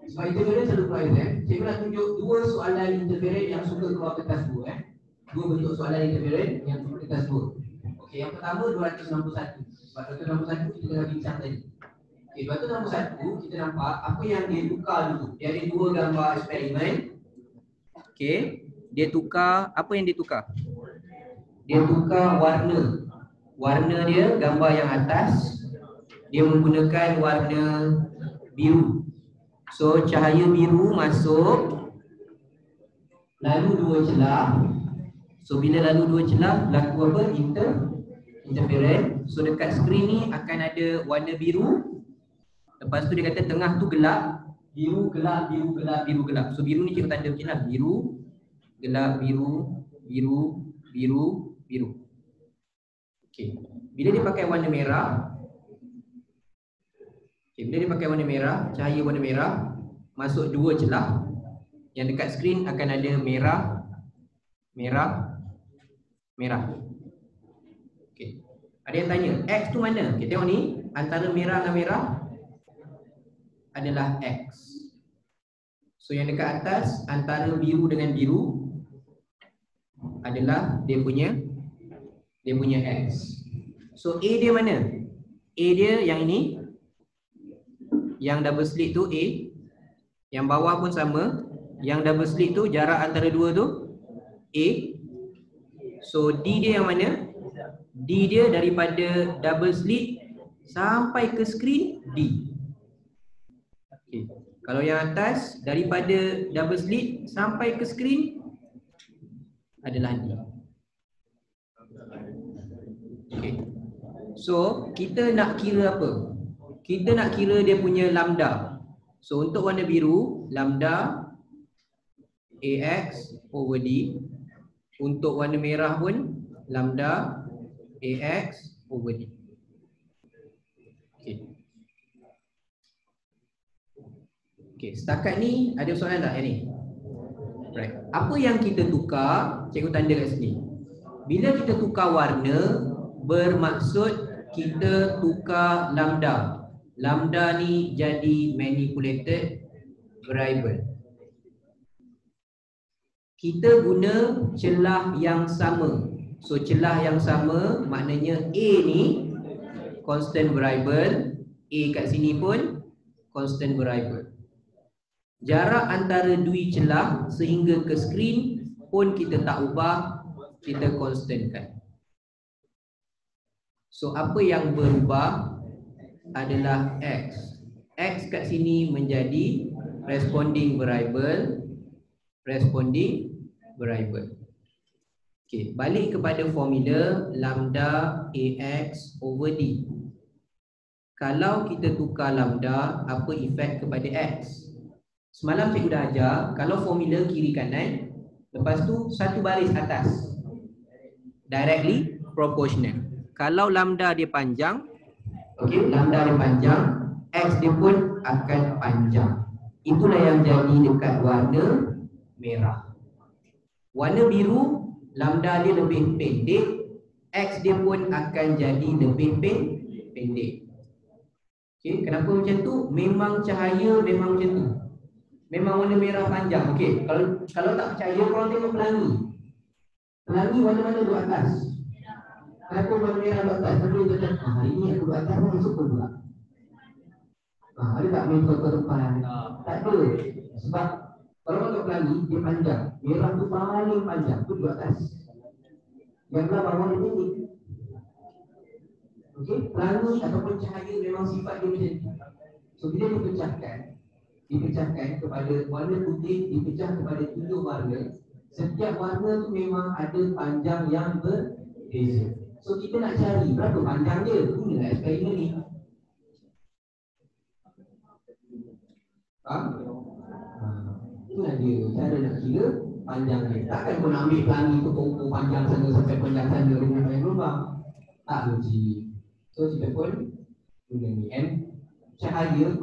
sebab interference selalu keluar exam. Cikgu nak tunjuk dua soalan interference yang suka keluar kertas 2 Dua bentuk soalan interference yang keluar kertas 2. Okey, yang pertama 261. Sebab 261 kita tengah bincang tadi. Okey, 261 kita nampak apa yang dia tukar dulu. Dia ada dua gambar eksperimen. Okey, dia tukar apa yang dia tukar? Dia tukar warna. Warna dia gambar yang atas dia menggunakan warna biru. So cahaya biru masuk lalu dua celah. So bila lalu dua celah berlaku apa? Interference. So dekat skrin ni akan ada warna biru. Lepas tu dia kata tengah tu gelap, biru gelap, biru gelap, biru gelap. So biru ni kita tanda macam lah, biru gelap, biru, biru, biru, biru. Okey. Bila dia pakai warna merah, bila dia pakai warna merah, cahaya warna merah masuk dua celah. Yang dekat skrin akan ada merah, merah, merah. Okey. Ada yang tanya, X tu mana? Kita tengok ni, antara merah dan merah adalah X. So yang dekat atas antara biru dengan biru adalah dia punya X. So A dia mana? A dia yang ini. Yang double slit tu A. Yang bawah pun sama. Yang double slit tu jarak antara dua tu A. So D dia yang mana? D dia daripada double slit sampai ke skrin D. Okay. Kalau yang atas daripada double slit sampai ke skrin adalah D. Okay. So kita nak kira apa? Kita nak kira dia punya lambda. So untuk warna biru, lambda AX over D. Untuk warna merah pun lambda AX over D. Okay. Okay, setakat ni ada soalan tak yang ni? Right. Apa yang kita tukar, cikgu tanda kat sini. Bila kita tukar warna, bermaksud kita tukar lambda. Lambda ni jadi manipulated variable. Kita guna celah yang sama. So celah yang sama maknanya A ni constant variable, A kat sini pun constant variable. Jarak antara dui celah sehingga ke skrin pun kita tak ubah, kita constantkan. So apa yang berubah adalah X. X kat sini menjadi responding variable. Okay, balik kepada formula lambda AX over D. Kalau kita tukar lambda, apa efek kepada X? Semalam cikgu dah ajar, kalau formula kiri kanan, lepas tu satu baris atas, directly proportional. Kalau lambda dia panjang, okey, lambda dia panjang, X dia pun akan panjang. Itulah yang jadi dekat warna merah. Warna biru, lambda dia lebih pendek, X dia pun akan jadi lebih pendek. Okey, kenapa macam tu? Memang cahaya memang macam tu. Memang warna merah panjang. Okey, kalau tak percaya, korang tengok pelangi. Pelangi warna-warna duduk atas. Kenapa warna merah duduk atas? Sebelum dia kata, hari ni aku duduk atas, aku suka pula. Ada tak main ke depan? Tak ada. Sebab kalau orang tengok pelangi, dia panjang. Merah tu paling panjang, tu duduk atas. Yang belah bawah dia tinggi. Okey, pelangi ataupun cahaya memang sifat dia macam tu. So bila dipecahkan kepada warna putih, dipecah kepada 7 warna. Setiap warna tu memang ada panjang yang berbeza. So kita nak cari berapa panjang dia. Gunalah eksperimen ni. Itulah dia cara nak kira panjang dia. Takkan kau nak ambil pelangi tu ukur panjang sana sampai panjang sana dengan panjang lubang. Tak logik. So kita pun guna ni. And cahaya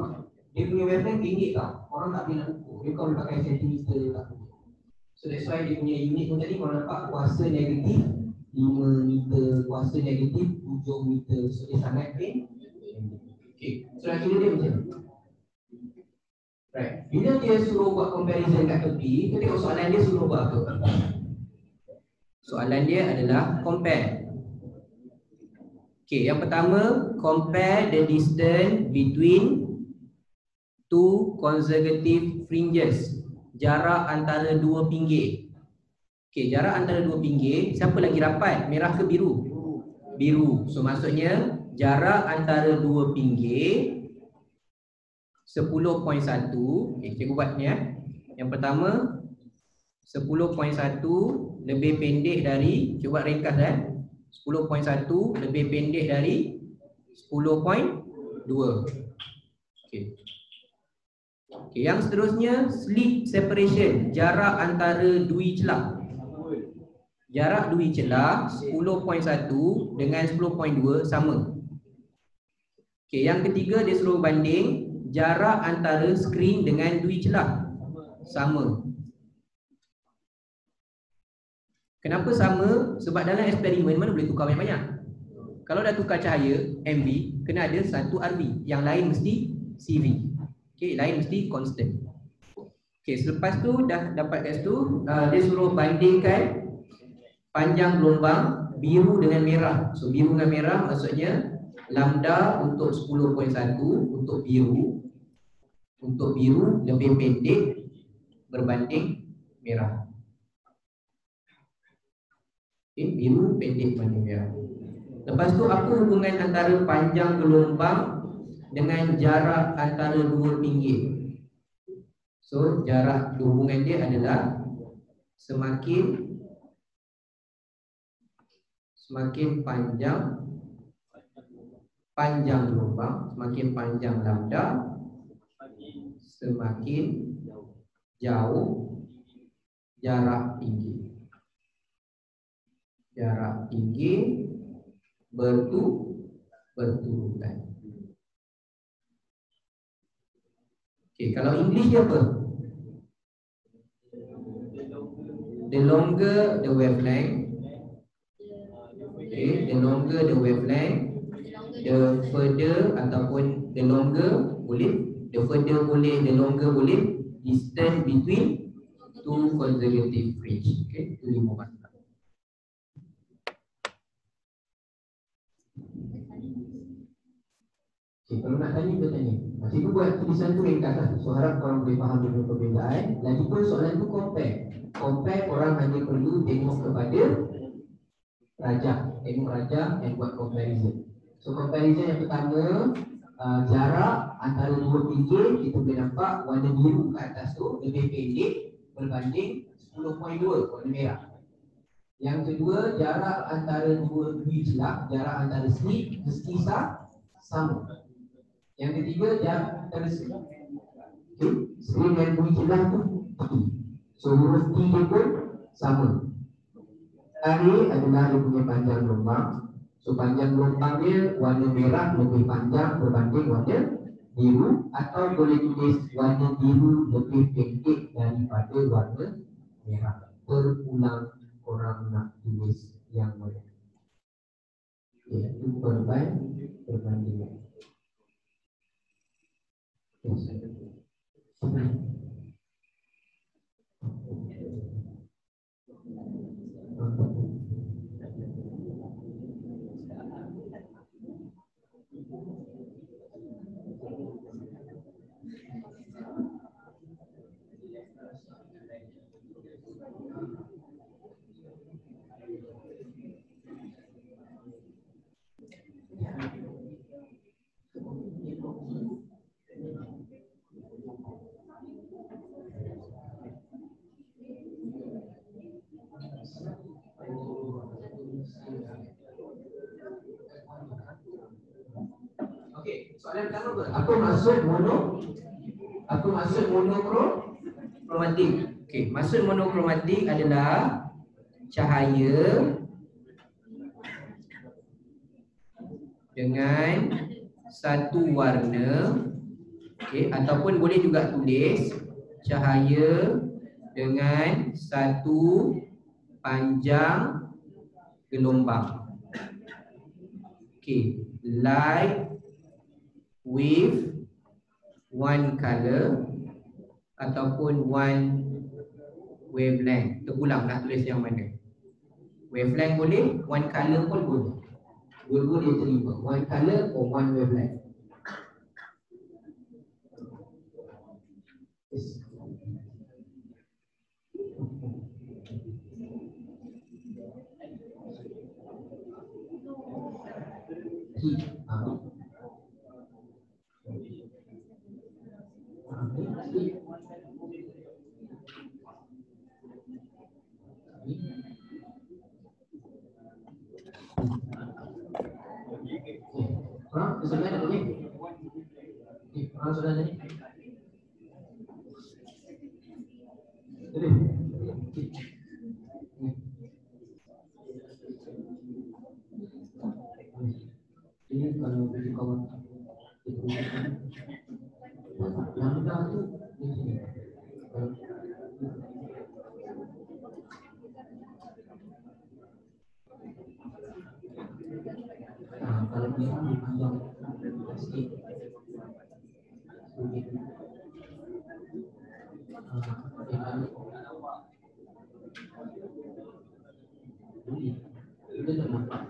dia punya wavelength tinggi tau. Orang tak boleh nak ukur. Dia kau boleh pakai sentimeter tak. So that's why dia punya unit tu tadi kau nampak kuasa negatif 5 meter, kuasa negatif 7 meter. So dia sangat pendek. Okay, so nak kira dia macam ni. Right. Bila dia suruh buat comparison kat tepi, kita tengok soalan dia suruh buat apa. Soalan dia adalah compare. Okay, yang pertama, compare the distance between two consecutive fringes. Jarak antara dua pinggir. Okay, jarak antara dua pinggir, siapa lagi rapat? Merah ke biru? Biru. So maksudnya jarak antara dua pinggir 10.1. Okay, cikgu buat ni ya. Yang pertama 10.1 lebih pendek dari, cuba ringkas 10.1 lebih pendek dari 10.2. Okay. Okay, yang seterusnya slit separation, jarak antara dui celah. Jarak dui celah 10.1 dengan 10.2 sama. Okay, yang ketiga dia suruh banding jarak antara skrin dengan dui celah. Sama. Kenapa sama? Sebab dalam eksperimen mana boleh tukar banyak-banyak. Kalau dah tukar cahaya MV, kena ada satu RV, yang lain mesti CV. Okay, lain mesti constant. Okay, selepas tu dah dapat kat situ, dia suruh bandingkan panjang gelombang biru dengan merah. So biru dengan merah maksudnya lambda untuk 10.1 untuk biru. Untuk biru lebih pendek berbanding merah. Okay, biru pendek berbanding merah. Lepas tu apa hubungan antara panjang gelombang dengan jarak antara dua pinggir? So jarak hubungan dia adalah semakin panjang gelombang, semakin panjang lambda, semakin jauh jarak tinggi. Jarak tinggi berturutan. Okey, kalau English dia apa? The longer the wavelength, okay, the longer the wavelength, the further ataupun the longer boleh, the further boleh, the longer boleh, distance between two consecutive fringe. Okay, itu 5 masalah. Okay, kalau nak tanya, kita tanya. Cikgu buat tulisan tu ringkas lah. So harap korang boleh faham dengan perbezaan. Lagipun soalan tu compare korang hanya perlu tengok kepada rajah, dan buat comparison. So comparison yang pertama, jarak antara dua pinggir, kita boleh nampak warna biru kat atas tu lebih pendek berbanding 10.2 warna merah. Yang kedua, jarak antara dua biji celah, jarak antara slip berkisar sama. Yang ketiga, jarak antara slip dan biji celah tu tinggi. So huruf T dia pun sama. Terakhir adalah dia punya panjang gelombang. So panjang gelombang dia warna merah lebih panjang berbanding warna biru, atau boleh tulis warna biru lebih pendek daripada warna merah. Berulang orang nak tulis yang mana? Iaitu perbandingan. Okey, soalan pertama apa? Apa maksud monokromatik? Okey, maksud monokromatik adalah cahaya dengan satu warna, okey, ataupun boleh juga tulis cahaya dengan satu panjang gelombang. Okey, light with one color ataupun one wavelength. Terulang nak tulis yang mana? Wavelength boleh, one color pun boleh. Dua-dua dia terima, one color or one wavelength. Yes. Sudah ada ni? Sudah ada ni? Ini kalau beli kawan itu yang mudah tu di sini. Kalau dia panjang plastik begitu. Itu tak nampak.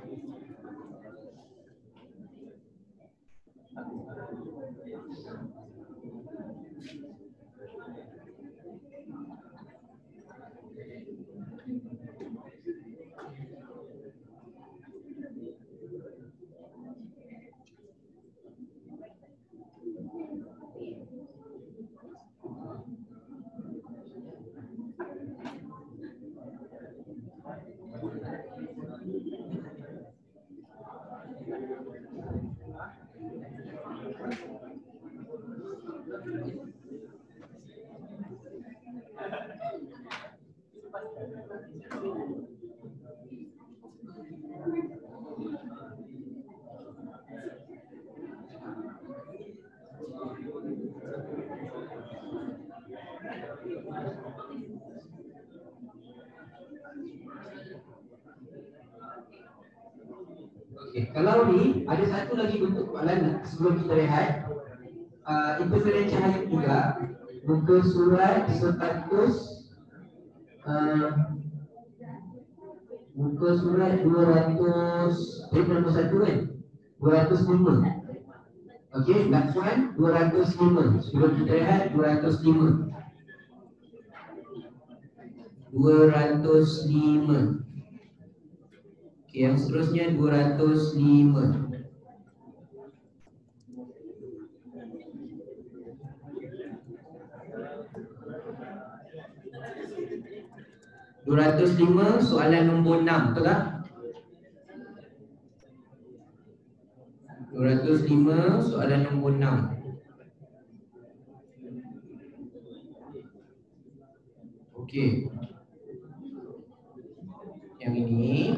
Okay. Kalau ni ada satu lagi bentuk soalan sebelum kita rehat. Interference cahaya juga. Muka surat 100 muka surat 200 nombor 1 kan 205. Okey, lakuan 205. Sebelum kita rehat 205. 205. Okey, yang seterusnya 205. Soalan nombor 6, betul tak? 205 soalan nombor 6. Okey. Yang ini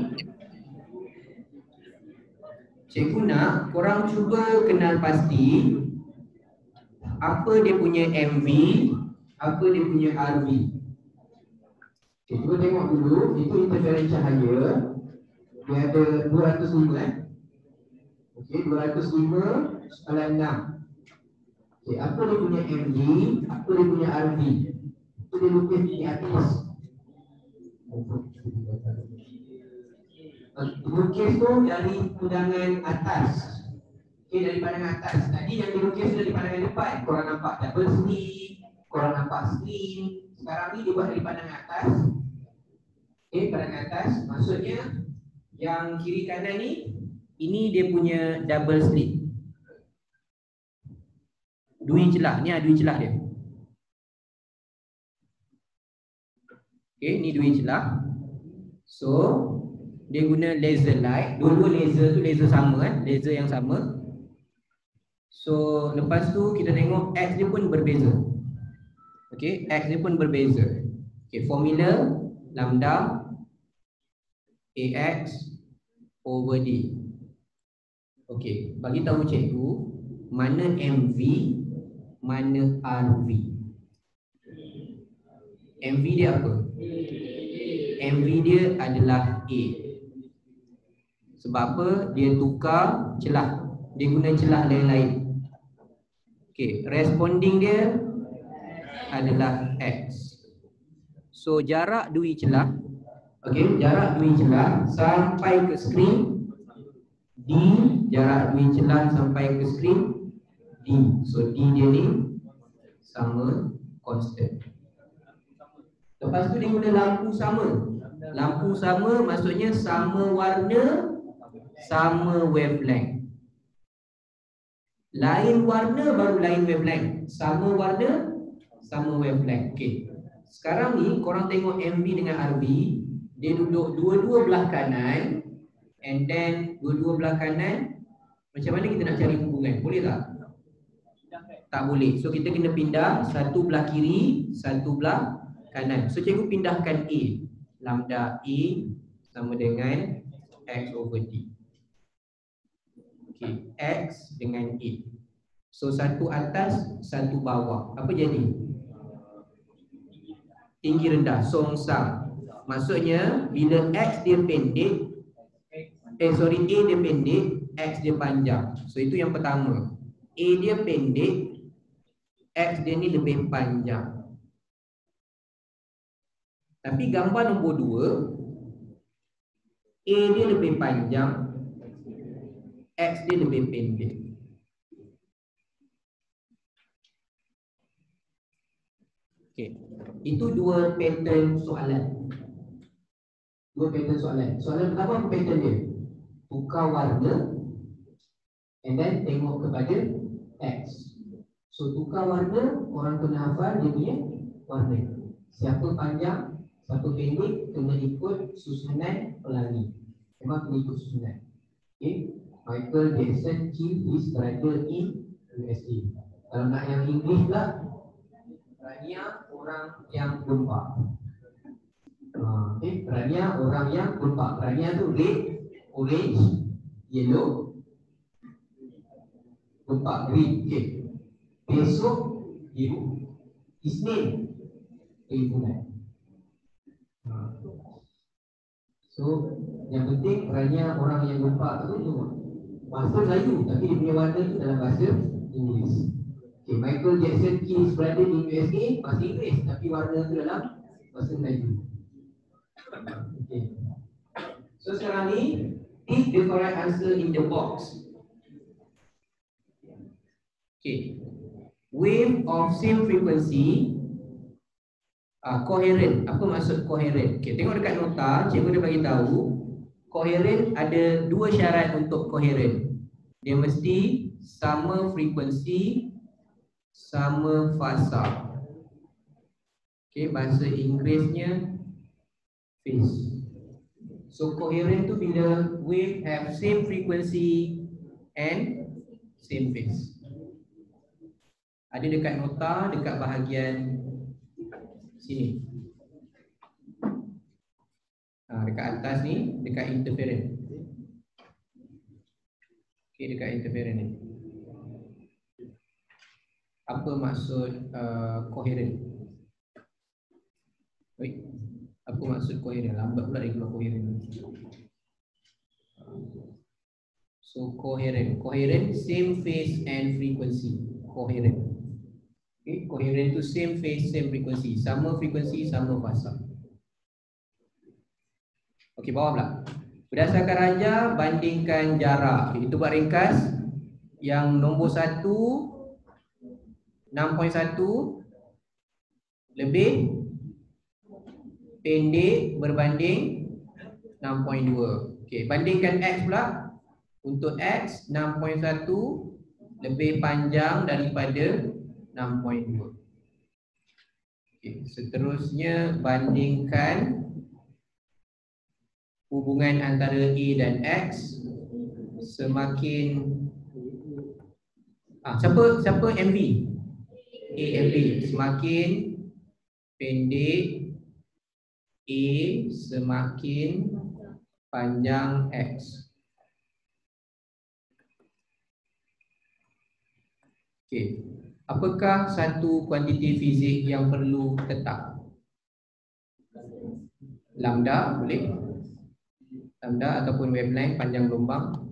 cikgu nak korang cuba kenal pasti apa dia punya MV, apa dia punya RV. Okay, cuba tengok dulu, itu interference cahaya. Dia ada 205 kan? Okey, 205 soalan 6. Okey, apa dia punya MV, apa dia punya RV? Itu dia lukis di atas. Lukis tu dari pandangan atas. Okey, dari pandangan atas. Tadi yang dilukis dari pandangan depan. Korang nampak double slit, korang nampak screen. Sekarang ni dia buat dari pandangan atas. Okey, pandangan atas. Maksudnya yang kiri kanan ni, ini dia punya double slit. Dui celah, ni ada dui celah dia. Okey, ni dui celah. So, dia guna laser light. Dua-dua laser tu laser sama kan, laser yang sama. So, lepas tu kita tengok X dia pun berbeza. Okey, X dia pun berbeza. Okey, formula lambda AX over D. Okey, bagi tahu cikgu mana MV, mana RV. MV dia apa? MV dia adalah A. Sebab apa? Dia tukar celah. Dia guna celah lain-lain. Okey, responding dia adalah X. So jarak dui celah, okey, jarak dui celah sampai ke screen D, jarak dui celah sampai ke screen D. So D dia ni sama, constant. Lepas tu dia guna lampu sama. Lampu sama maksudnya sama warna, sama wavelength. Lain warna baru lain wavelength. Sama warna, sama wavelength. Okey. Sekarang ni korang tengok MV dengan RV, dia duduk dua-dua belah kanan, and then dua-dua belah kanan. Macam mana kita nak cari hubungan? Boleh tak? Tak boleh. So kita kena pindah satu belah kiri, satu belah kanan. So cikgu pindahkan A. Lambda A sama dengan X over D. Okey, X dengan A. So satu atas, satu bawah. Apa jadi? Tinggi rendah, songsang. Maksudnya bila X dia pendek, A dia pendek, X dia panjang. So itu yang pertama. A dia pendek, X dia ni lebih panjang. Tapi gambar nombor 2, A dia lebih panjang, X dia lebih pendek. Okey, itu dua pattern soalan. Dua pattern soalan. Soalan pertama apa pattern dia? Tukar warna and then tengok kepada X. So tukar warna, orang kena hafal dia punya warna. Siapa panjang, siapa pendek, kena ikut susunan pelangi. Memang kena ikut susunan. Okay. Michael Jackson killed his brother in USA. Kalau nak yang English pula, Rania orang yang gempak. Okay. Rania orang yang gempak. Rania tu red, orange, yellow, gempak green. Okay. Besok biru. Isnin bulan. So Yang penting kerana orang yang lupa tu bahasa Melayu tapi dia punya warna tu dalam bahasa Inggeris. Okay, Michael Jackson Keys berada di USA bahasa Inggeris tapi warna tu dalam bahasa Melayu. Okay. So sekarang ni tick the correct answer in the box. Okay. Wave of same frequency coherent. Apa maksud coherent? Okay, tengok dekat nota, cikgu dia bagi tahu coherent ada dua syarat untuk coherent. Dia mesti sama frekuensi, sama fasa. Okay, bahasa Inggerisnya phase. So coherent tu bila wave have same frequency and same phase. Ada dekat nota, dekat bahagian sini. Dekat atas ni, dekat interference. Okay, dekat interference ni. Apa maksud coherent? Baik. Apa maksud coherent? Lambat pula dia keluar coherent. So coherent. Coherent, same phase and frequency. Coherent. Okay, coherent tu same phase, same frequency. Sama frequency, sama fasa. Okey, bawah pula. Berdasarkan raja, bandingkan jarak. Itu buat ringkas. Yang nombor 1 6.1 lebih pendek berbanding 6.2. Okey, bandingkan X pula. Untuk X 6.1 lebih panjang daripada 6.2. Okay, seterusnya bandingkan hubungan antara A dan X semakin siapa MV? A MV semakin pendek A semakin panjang X. Okay. Apakah satu kuantiti fizik yang perlu tetap? Lambda boleh. Lambda ataupun wavelength panjang gelombang.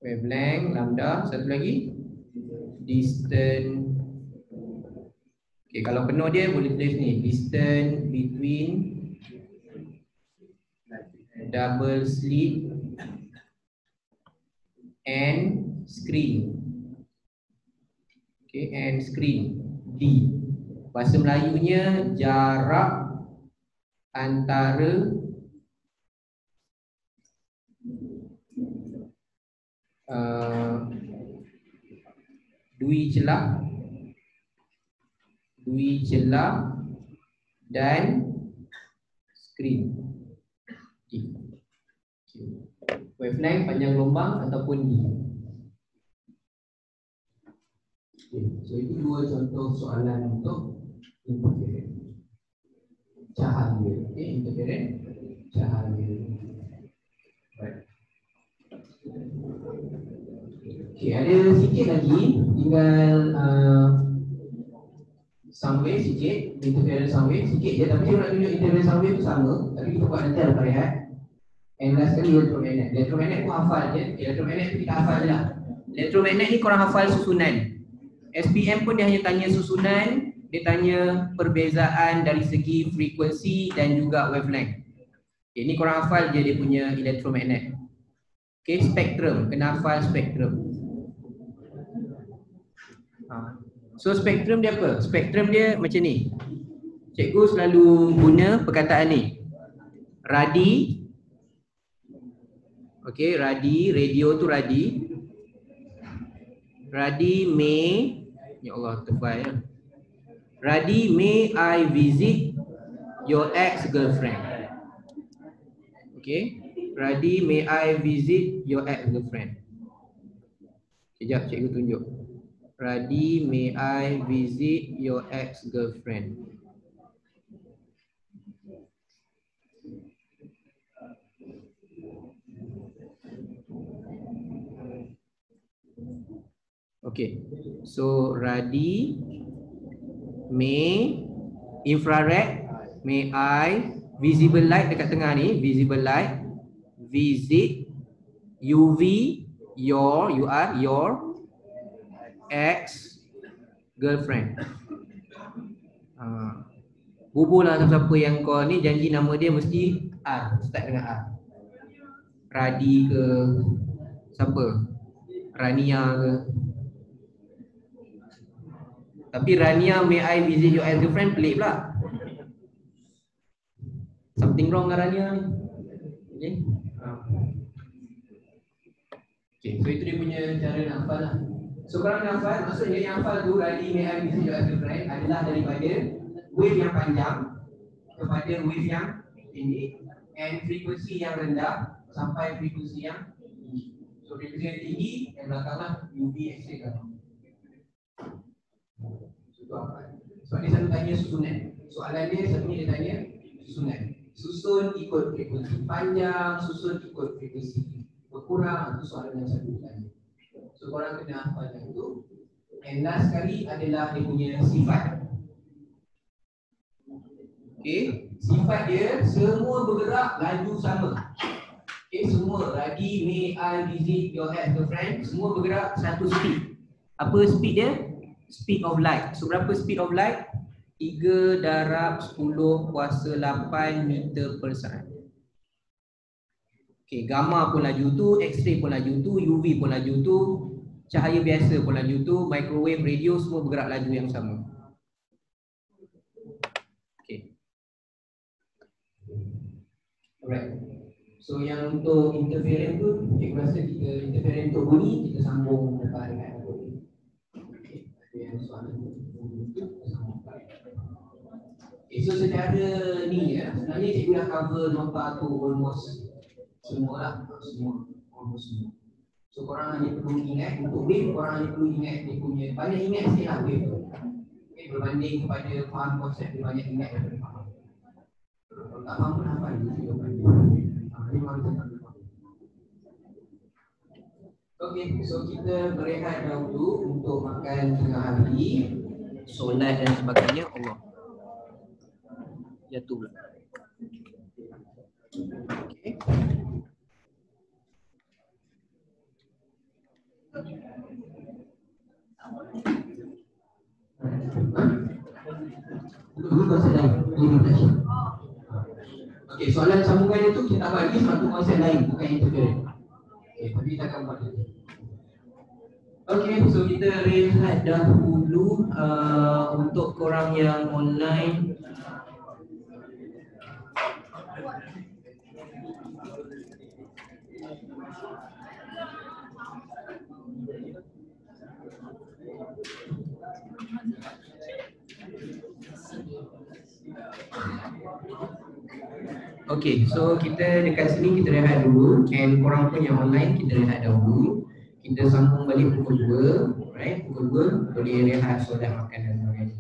Wavelength, lambda, satu lagi distance. Okay, kalau penuh dia boleh tulis ni, distance between double slit and screen. Okay, and screen D. Bahasa Melayunya jarak antara dui celah dan screen D. Okay. Wavelength panjang gelombang ataupun D. Okay. So itu dua contoh soalan untuk interference cahaya. Okay, interference cahaya. Right. Okay, ada sikit lagi, tinggal sound wave sikit, interference sound wave sikit je, tapi saya nak tunjuk interference sound wave tu sama, tapi kita buat nanti ada rehat. And last sekali elektromagnet. Elektromagnet pun hafal je, elektromagnet tu kita hafal je lah. Elektromagnet ni korang hafal susunan. SPM pun dia hanya tanya susunan, dia tanya perbezaan dari segi frekuensi dan juga wavelength. Okay, ni korang hafal je dia punya elektromagnet. Okay, spektrum, kena hafal spektrum. So spektrum dia apa? Spektrum dia macam ni. Cikgu selalu guna perkataan ni. Radi. Okay, radi, radio tu radi. Radi may, ya Allah tebal ya. Radi, may I visit your ex-girlfriend? Okay, Radi, may I visit your ex-girlfriend? Sekejap cikgu tunjuk. Radi, may I visit your ex-girlfriend? Okay, so Radi, may infrared, may I visible light dekat tengah ni, visible light, visit, UV, your ex girlfriend. Hubunglah siapa yang kau ni janji nama dia mesti R, start dengan R. Radi ke siapa? Rania ke? Tapi Rania, may I visit your ex-girlfriend? Pelik pula. Something wrong dengan Rania ni. Okay. Okay, so itu dia punya cara nak hafal lah. So korang nak hafal, maksudnya yang hafal tu Radi, may I visit your ex-girlfriend adalah daripada wave yang panjang kepada wave yang tinggi, and frekuensi yang rendah sampai frekuensi yang tinggi. So frekuensi yang tinggi yang belakanglah UV X-ray kan. So apa? Sebab dia selalu tanya susunan. Soalan dia satunya dia tanya susunan. Susun ikut frekuensi panjang, susun ikut frekuensi berkurang, itu soalan yang satu tanya. So korang kena hafal yang itu. And last sekali adalah dia punya sifat. Okay, sifat dia semua bergerak laju sama. Okay, semua Radi, may I visit your ex-girlfriend, semua bergerak satu speed. Apa speed dia? Speed of light. So berapa speed of light? 3 darab 10 kuasa 8 meter per saat. Okay, gamma pun laju tu, X-ray pun laju tu, UV pun laju tu, cahaya biasa pun laju tu, microwave, radio semua bergerak laju yang sama. Alright. So yang untuk interference tu, cikgu rasa kita interference untuk bunyi kita sambung dekat dengan bunyi. Okay, ada yang soalan tu sambung. Okay, so secara ni ya, sebenarnya cikgu dah cover nota tu almost semua lah, almost semua. So korang hanya perlu ingat untuk wave, korang hanya perlu ingat dia punya, banyak ingat sikit lah wave tu. Okay, berbanding kepada faham konsep dia banyak ingat daripada faham. Kalau tak faham pun hafal dia juga. Okay, so kita berehat dahulu untuk makan tengah hari, solat dan sebagainya. Allah jatuh pula. Okay. Dulu konsep lain, limitation. Okay, soalan sambungan itu kita bagi satu konsep lain, bukan interference. Okay, tapi kita akan buat itu. Okay, so kita rehat dahulu untuk korang yang online. Okay, so kita dekat sini kita rehat dulu, and korang pun yang online kita rehat dahulu. Kita sambung balik pukul 2, right? Pukul 2 boleh rehat, solat, makan dan sebagainya.